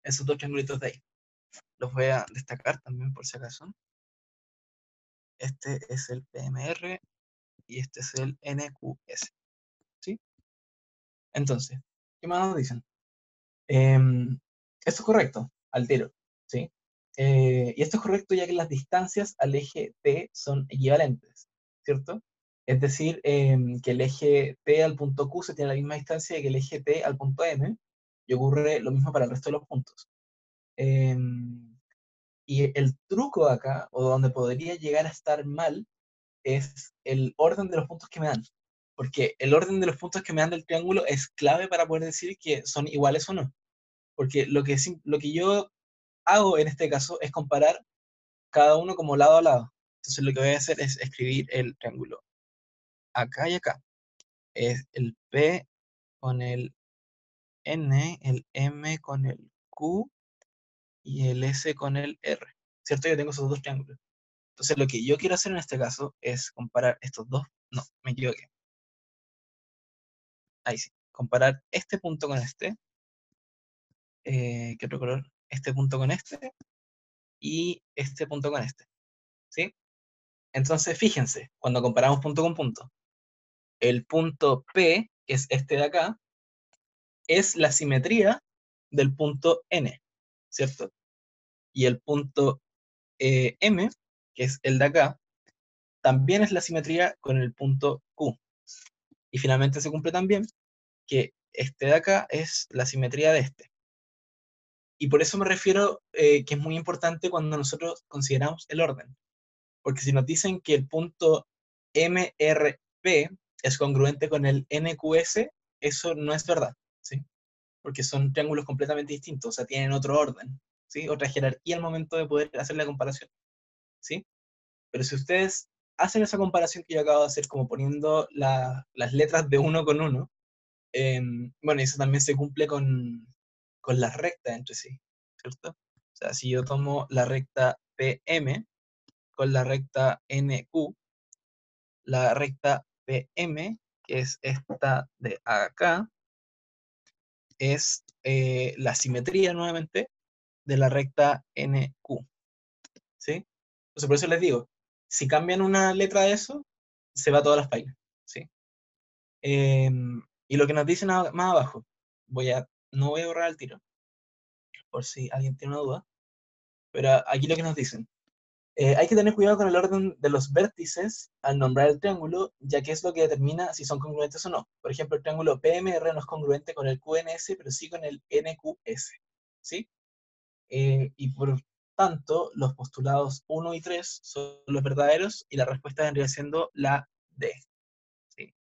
Esos dos triangulitos de ahí. Los voy a destacar también por si acaso. Este es el PMR y este es el NQS, ¿sí? Entonces, ¿Qué más nos dicen? Em, Esto es correcto, al tiro, ¿sí? Y esto es correcto ya que las distancias al eje T son equivalentes, ¿cierto? Es decir, que el eje T al punto Q se tiene la misma distancia que el eje T al punto M, y ocurre lo mismo para el resto de los puntos. Em, y el truco acá, o donde podría llegar a estar mal, es el orden de los puntos que me dan. Porque el orden de los puntos que me dan del triángulo es clave para poder decir que son iguales o no. Porque lo que yo hago en este caso es comparar cada uno como lado a lado. Entonces lo que voy a hacer es escribir el triángulo acá y acá. Es el P con el N, el M con el Q y el S con el R. ¿Cierto? Yo tengo esos dos triángulos. Entonces lo que yo quiero hacer en este caso es comparar estos dos. No, me equivoqué. Ahí sí. Comparar este punto con este. ¿Qué otro color? Este punto con este. Y este punto con este. ¿Sí? Entonces, fíjense, cuando comparamos punto con punto, el punto P, que es este de acá, es la simetría del punto N, ¿cierto? Y el punto M, que es el de acá, también es la simetría con el punto Q. Y finalmente se cumple también que este de acá es la simetría de este. Y por eso me refiero que es muy importante cuando nosotros consideramos el orden. Porque si nos dicen que el punto MRP es congruente con el NQS, eso no es verdad, ¿sí? Porque son triángulos completamente distintos, o sea, tienen otro orden, ¿sí? Otra jerarquía al momento de poder hacer la comparación, ¿sí? Pero si ustedes hacen esa comparación que yo acabo de hacer, como poniendo las letras de uno con uno, bueno, eso también se cumple con las rectas entre sí, ¿cierto? O sea, si yo tomo la recta PM con la recta NQ, la recta PM, que es esta de acá, es la simetría nuevamente de la recta NQ, ¿sí? Entonces por eso les digo, si cambian una letra de eso, se va todas las páginas, ¿sí? Y lo que nos dicen más abajo, no voy a borrar el tiro, por si alguien tiene una duda, pero aquí lo que nos dicen, hay que tener cuidado con el orden de los vértices al nombrar el triángulo, ya que es lo que determina si son congruentes o no. Por ejemplo, el triángulo PMR no es congruente con el QNS, pero sí con el NQS, ¿sí? Y por tanto, los postulados 1 y 3 son los verdaderos y la respuesta vendría siendo la D, ¿sí?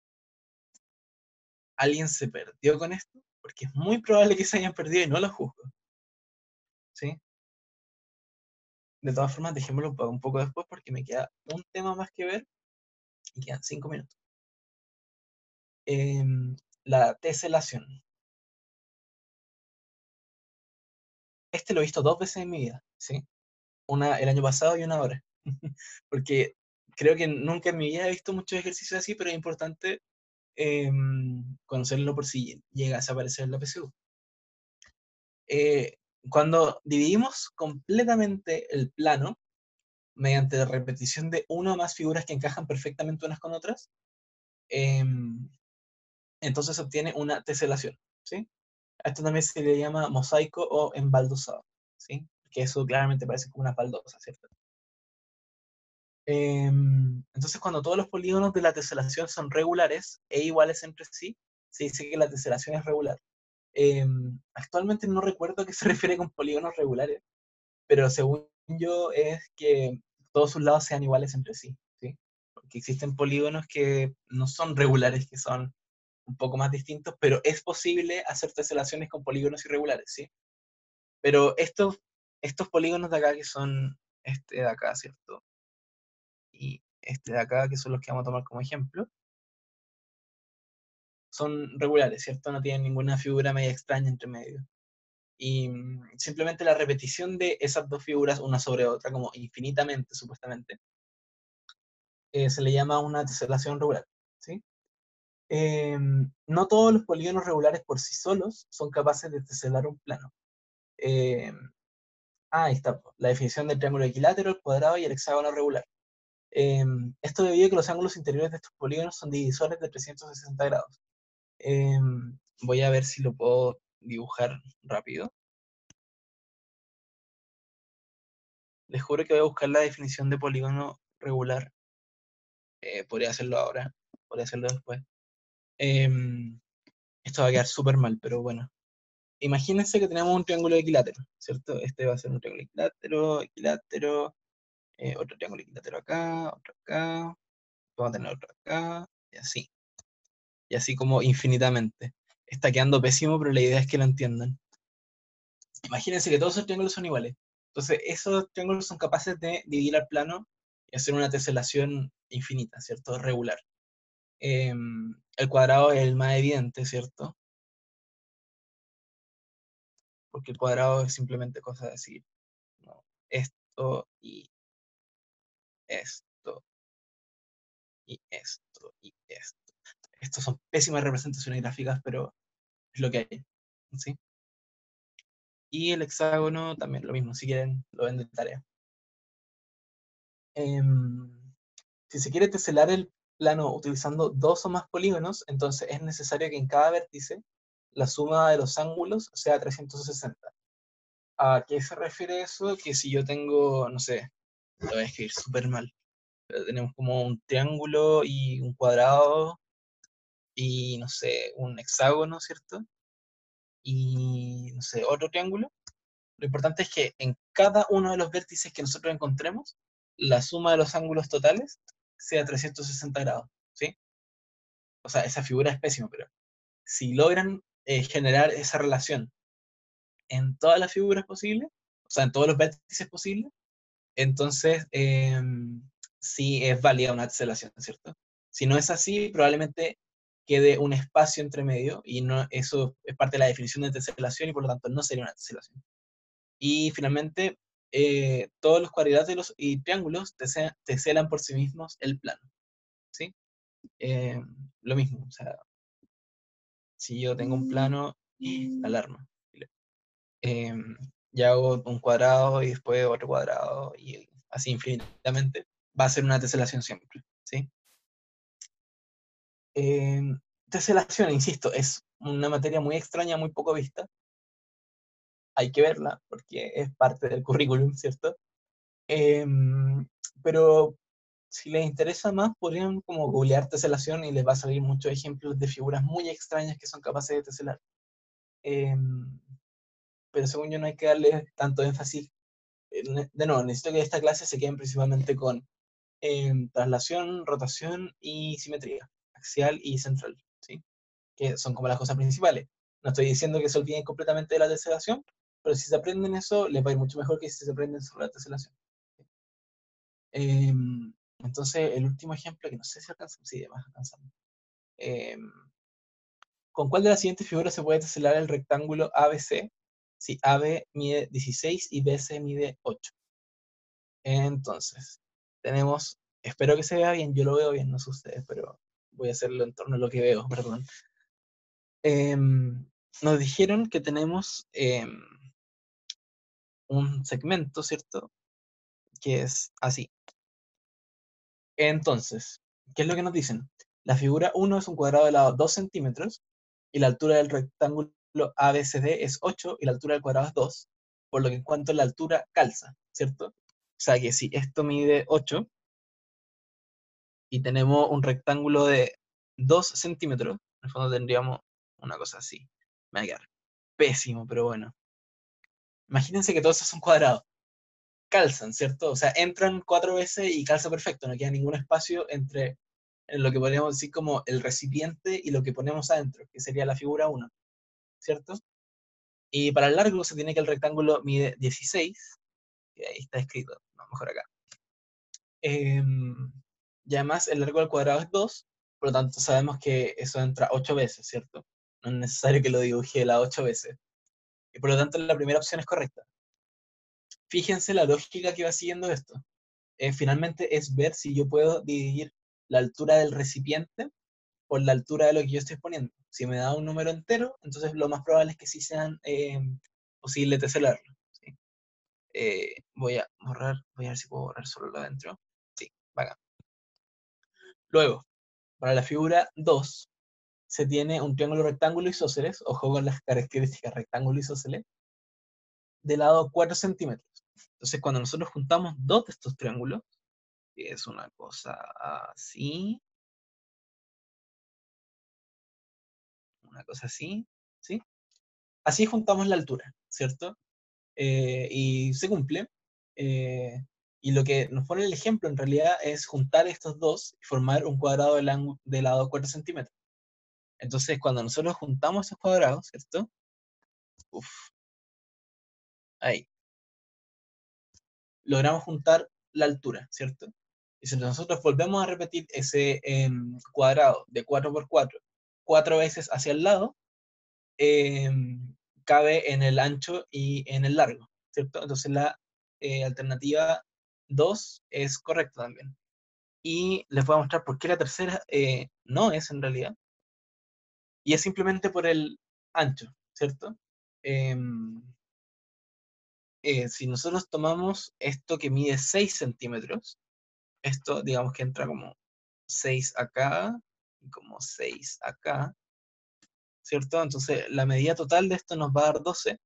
¿Alguien se perdió con esto? Porque es muy probable que se hayan perdido y no lo juzgo, ¿sí? De todas formas, dejémoslo para un poco después porque me queda un tema más que ver y quedan 5 minutos. La teselación. Este lo he visto dos veces en mi vida, ¿sí? Una el año pasado y una ahora. Porque creo que nunca en mi vida he visto muchos ejercicios así, pero es importante conocerlo por si llega a desaparecer la PSU. Cuando dividimos completamente el plano, mediante la repetición de una o más figuras que encajan perfectamente unas con otras, entonces se obtiene una teselación, ¿sí? A esto también se le llama mosaico o embaldosado, ¿sí? Que eso claramente parece como una baldosa, ¿cierto? Entonces, cuando todos los polígonos de la teselación son regulares e iguales entre sí, se dice que la teselación es regular. Actualmente no recuerdo a qué se refiere con polígonos regulares, pero según yo es que todos sus lados sean iguales entre sí, ¿sí? Porque existen polígonos que no son regulares, que son un poco más distintos, pero es posible hacer teselaciones con polígonos irregulares, ¿sí? Pero estos polígonos de acá que son este de acá, ¿cierto? Y este de acá, que son los que vamos a tomar como ejemplo, son regulares, ¿cierto? No tienen ninguna figura media extraña entre medio. Y simplemente la repetición de esas dos figuras una sobre otra, como infinitamente, supuestamente, se le llama una teselación regular, ¿sí? No todos los polígonos regulares por sí solos son capaces de teselar un plano. Eh, Ahí está, la definición del triángulo equilátero, el cuadrado y el hexágono regular. Esto debido a que los ángulos interiores de estos polígonos son divisores de 360 grados. Voy a ver si lo puedo dibujar rápido. Les juro que voy a buscar la definición de polígono regular. Podría hacerlo ahora, podría hacerlo después. Em, Esto va a quedar súper mal, pero bueno. Imagínense que tenemos un triángulo equilátero, ¿cierto? Este va a ser un triángulo equilátero, equilátero, otro triángulo equilátero acá, otro acá, vamos a tener otro acá, y así como infinitamente. Está quedando pésimo, pero la idea es que lo entiendan. Imagínense que todos esos triángulos son iguales. Entonces, esos triángulos son capaces de dividir al plano y hacer una teselación infinita, ¿cierto? Regular. El cuadrado es el más evidente, ¿cierto? Porque el cuadrado es simplemente cosa de decir, ¿no? Esto y esto y esto y esto. Estos son pésimas representaciones gráficas, pero es lo que hay, ¿sí? Y el hexágono también lo mismo, si quieren lo ven de tarea. Em, si se quiere teselar el plano utilizando dos o más polígonos, entonces es necesario que en cada vértice la suma de los ángulos sea 360. ¿A qué se refiere eso? Que si yo tengo, no sé, lo voy a escribir súper mal, pero tenemos como un triángulo y un cuadrado y, no sé, un hexágono, ¿cierto? Y, no sé, otro triángulo. Lo importante es que en cada uno de los vértices que nosotros encontremos, la suma de los ángulos totales sea 360 grados, ¿sí? O sea, esa figura es pésima, pero si logran generar esa relación en todas las figuras posibles, o sea, en todos los vértices posibles, entonces sí es válida una teselación, ¿cierto? Si no es así, probablemente quede un espacio entre medio y no, eso es parte de la definición de teselación y por lo tanto no sería una teselación. Y finalmente, todos los cuadriláteros y triángulos teselan por sí mismos el plano, ¿sí? Eh, lo mismo, o sea, si yo tengo un plano, alarma. Eh, ya hago un cuadrado y después otro cuadrado y así infinitamente, va a ser una teselación siempre, ¿sí? Eh, Teselación, insisto, es una materia muy extraña, muy poco vista. Hay que verla porque es parte del currículum, ¿cierto? Eh, pero si les interesa más, podrían como googlear teselación y les va a salir muchos ejemplos de figuras muy extrañas que son capaces de teselar. Eh, pero según yo no hay que darle tanto énfasis. De nuevo, necesito que esta clase se queden principalmente con traslación, rotación y simetría, axial y central, ¿sí? Que son como las cosas principales. No estoy diciendo que se olviden completamente de la teselación, pero si se aprenden eso, les va a ir mucho mejor que si se aprenden sobre la teselación. Entonces, el último ejemplo, que no sé si alcanzamos, sí, además alcanzamos. Em, ¿Con cuál de las siguientes figuras se puede teselar el rectángulo ABC? Si AB mide 16 y BC mide 8. Entonces, tenemos, espero que se vea bien, yo lo veo bien, no sé ustedes, pero voy a hacerlo en torno a lo que veo, perdón. Nos dijeron que tenemos un segmento, ¿cierto? Que es así. Entonces, ¿qué es lo que nos dicen? La figura 1 es un cuadrado de lado 2 centímetros y la altura del rectángulo ABCD es 8 y la altura del cuadrado es 2, por lo que en cuanto a la altura calza, ¿cierto? O sea que si esto mide 8 y tenemos un rectángulo de 2 centímetros, en el fondo tendríamos una cosa así. Me va a quedar pésimo, pero bueno. Imagínense que todos esos son cuadrados. Calzan, ¿cierto? O sea, entran 4 veces y calza perfecto. No queda ningún espacio entre lo que podríamos decir como el recipiente y lo que ponemos adentro, que sería la figura 1, ¿cierto? Y para el largo se tiene que el rectángulo mide 16, que ahí está escrito, no, mejor acá. Eh, y además el largo del cuadrado es 2, por lo tanto sabemos que eso entra 8 veces, ¿cierto? No es necesario que lo dibuje las 8 veces. Y por lo tanto la primera opción es correcta. Fíjense la lógica que va siguiendo esto. Finalmente es ver si yo puedo dividir la altura del recipiente por la altura de lo que yo estoy poniendo. Si me da un número entero, entonces lo más probable es que sí sean posible teselarlo. ¿Sí? Voy a borrar, voy a ver si puedo borrar solo lo adentro. Sí, vaga. Luego, para la figura 2, se tiene un triángulo rectángulo isósceles, ojo con las características rectángulo isósceles, de lado 4 centímetros. Entonces, cuando nosotros juntamos dos de estos triángulos, que es una cosa así, una cosa así, ¿sí? Así juntamos la altura, ¿cierto? Y se cumple. eh, y lo que nos pone el ejemplo en realidad es juntar estos dos y formar un cuadrado de lado 4 centímetros. Entonces, cuando nosotros juntamos esos cuadrados, ¿cierto? Uf, ahí, logramos juntar la altura, ¿cierto? Y si nosotros volvemos a repetir ese cuadrado de 4 por 4, 4 veces hacia el lado, cabe en el ancho y en el largo, ¿cierto? Entonces la alternativa 2 es correcta también. Y les voy a mostrar por qué la tercera no es en realidad. Y es simplemente por el ancho, ¿cierto? Em, si nosotros tomamos esto que mide 6 centímetros, esto digamos que entra como 6 acá y como 6 acá, ¿cierto? Entonces la medida total de esto nos va a dar 12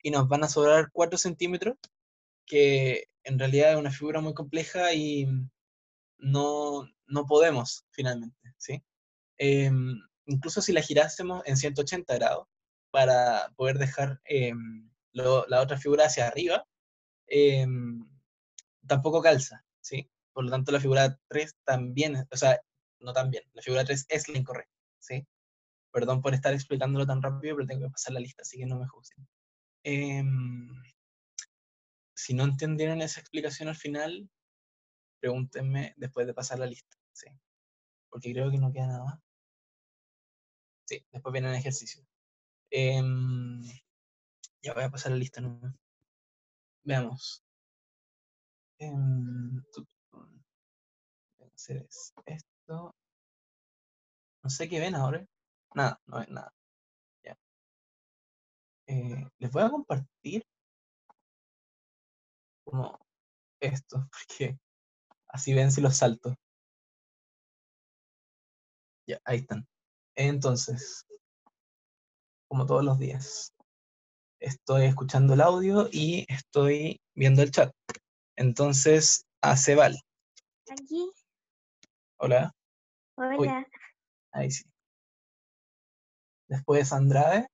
y nos van a sobrar 4 centímetros, que en realidad es una figura muy compleja y no podemos finalmente, ¿sí? Incluso si la girásemos en 180 grados para poder dejar la otra figura hacia arriba, em, tampoco calza, ¿sí? Por lo tanto, la figura 3 también, o sea, no también, la figura 3 es la incorrecta, ¿sí? Perdón por estar explicándolo tan rápido, pero tengo que pasar la lista, así que no me juzguen. Em, si no entendieron esa explicación al final, pregúntenme después de pasar la lista, ¿sí? Porque creo que no queda nada más. Sí, después viene el ejercicio. Em, ya voy a pasar la lista, ¿no? Veamos. Voy a hacer esto. No sé qué ven ahora. Nada, no ven nada. Ya. Les voy a compartir como esto, porque así ven si los salto. Ya, ahí están. Entonces, como todos los días, estoy escuchando el audio y estoy viendo el chat. Entonces, a Cebal. Aquí, Hola. Uy, hola. ahí sí. Después Andrade.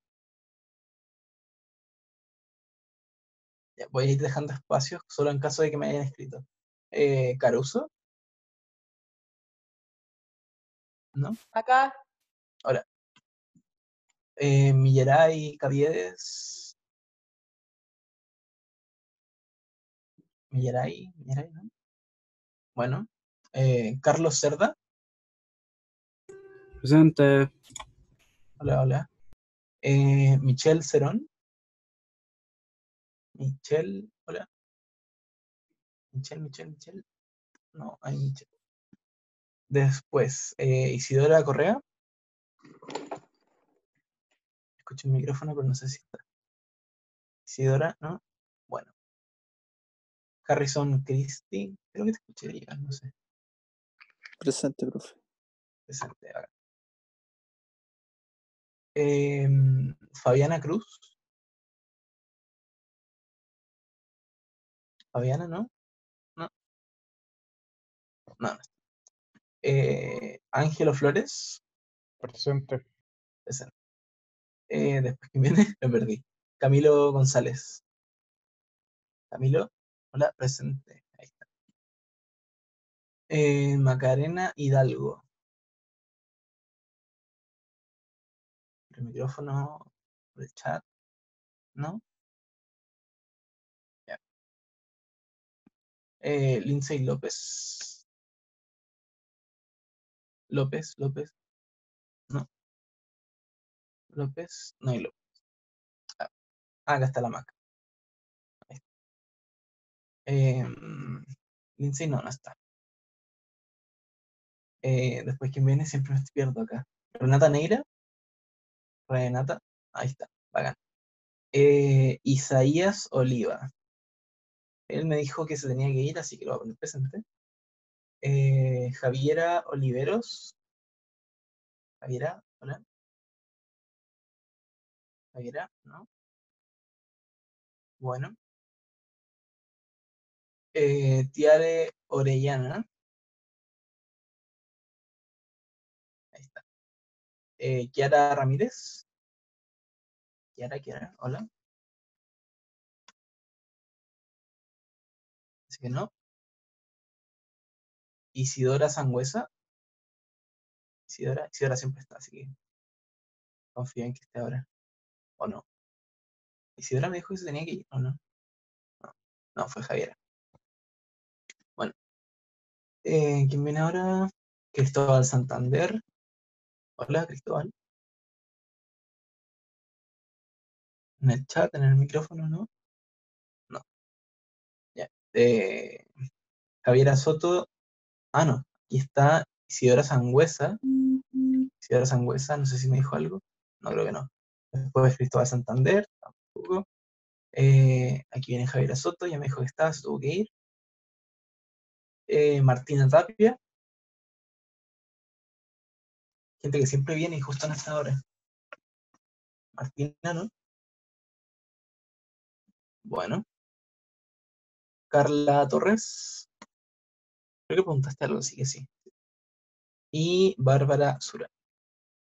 Ya, voy a ir dejando espacios solo en caso de que me hayan escrito. Caruso, ¿no? Acá, Hola. Millaray Caviedes. Millaray, ¿no? Bueno. Carlos Cerda. Presente. Hola, hola. Michelle Cerón. Michelle, hola. Michelle. No, hay Michelle. Después, Isidora Correa. Escucho el micrófono, pero no sé si está. Isidora, ¿no? Bueno. Harrison Christie. Creo que te escuché llegar, no sé. Presente, profe. Presente, acá. Fabiana Cruz. Fabiana, ¿no? No, no. Ángelo Flores. Presente. Presente. Después que viene, me perdí. Camilo González. Camilo, hola, presente. Ahí está. Macarena Hidalgo. El micrófono, el chat, ¿no? Ya. Lindsay López. López, no. López, no hay López. Acá está la Mac. Ahí está. Lindsay no está. Después quien viene siempre me pierdo acá. Renata Neira. Renata, ahí está, bacán. Isaías Oliva. Él me dijo que se tenía que ir, así que lo voy a poner presente. Javiera Oliveros. Javiera, hola. Javiera, ¿no? Bueno. Tiare Orellana. Ahí está. Kiara Ramírez. Kiara, hola. Así que no. Isidora Sangüesa. Isidora siempre está, así que confío en que esté ahora. ¿O no? Isidora me dijo que se tenía que ir, ¿o no? No, no fue Javiera. Bueno. ¿Quién viene ahora? Cristóbal Santander. Hola, Cristóbal. En el chat, en el micrófono, ¿no? No. Ya. Javiera Soto. Ah, no. Aquí está Isidora Sangüesa. Isidora Sangüesa, no sé si me dijo algo. No, creo que no. Después Cristóbal Santander, tampoco. Aquí viene Javiera Soto, ya me dijo que estaba, se tuvo que ir. Martina Tapia. Gente que siempre viene y justo no está ahora. Martina, ¿no? Bueno. Carla Torres. Creo que preguntaste algo, así que sí. Y Bárbara Sura,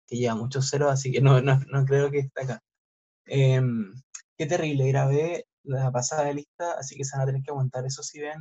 que lleva muchos ceros, así que no creo que esté acá. Qué terrible, grabé la pasada lista, así que se van a tener que aguantar, eso sí ven.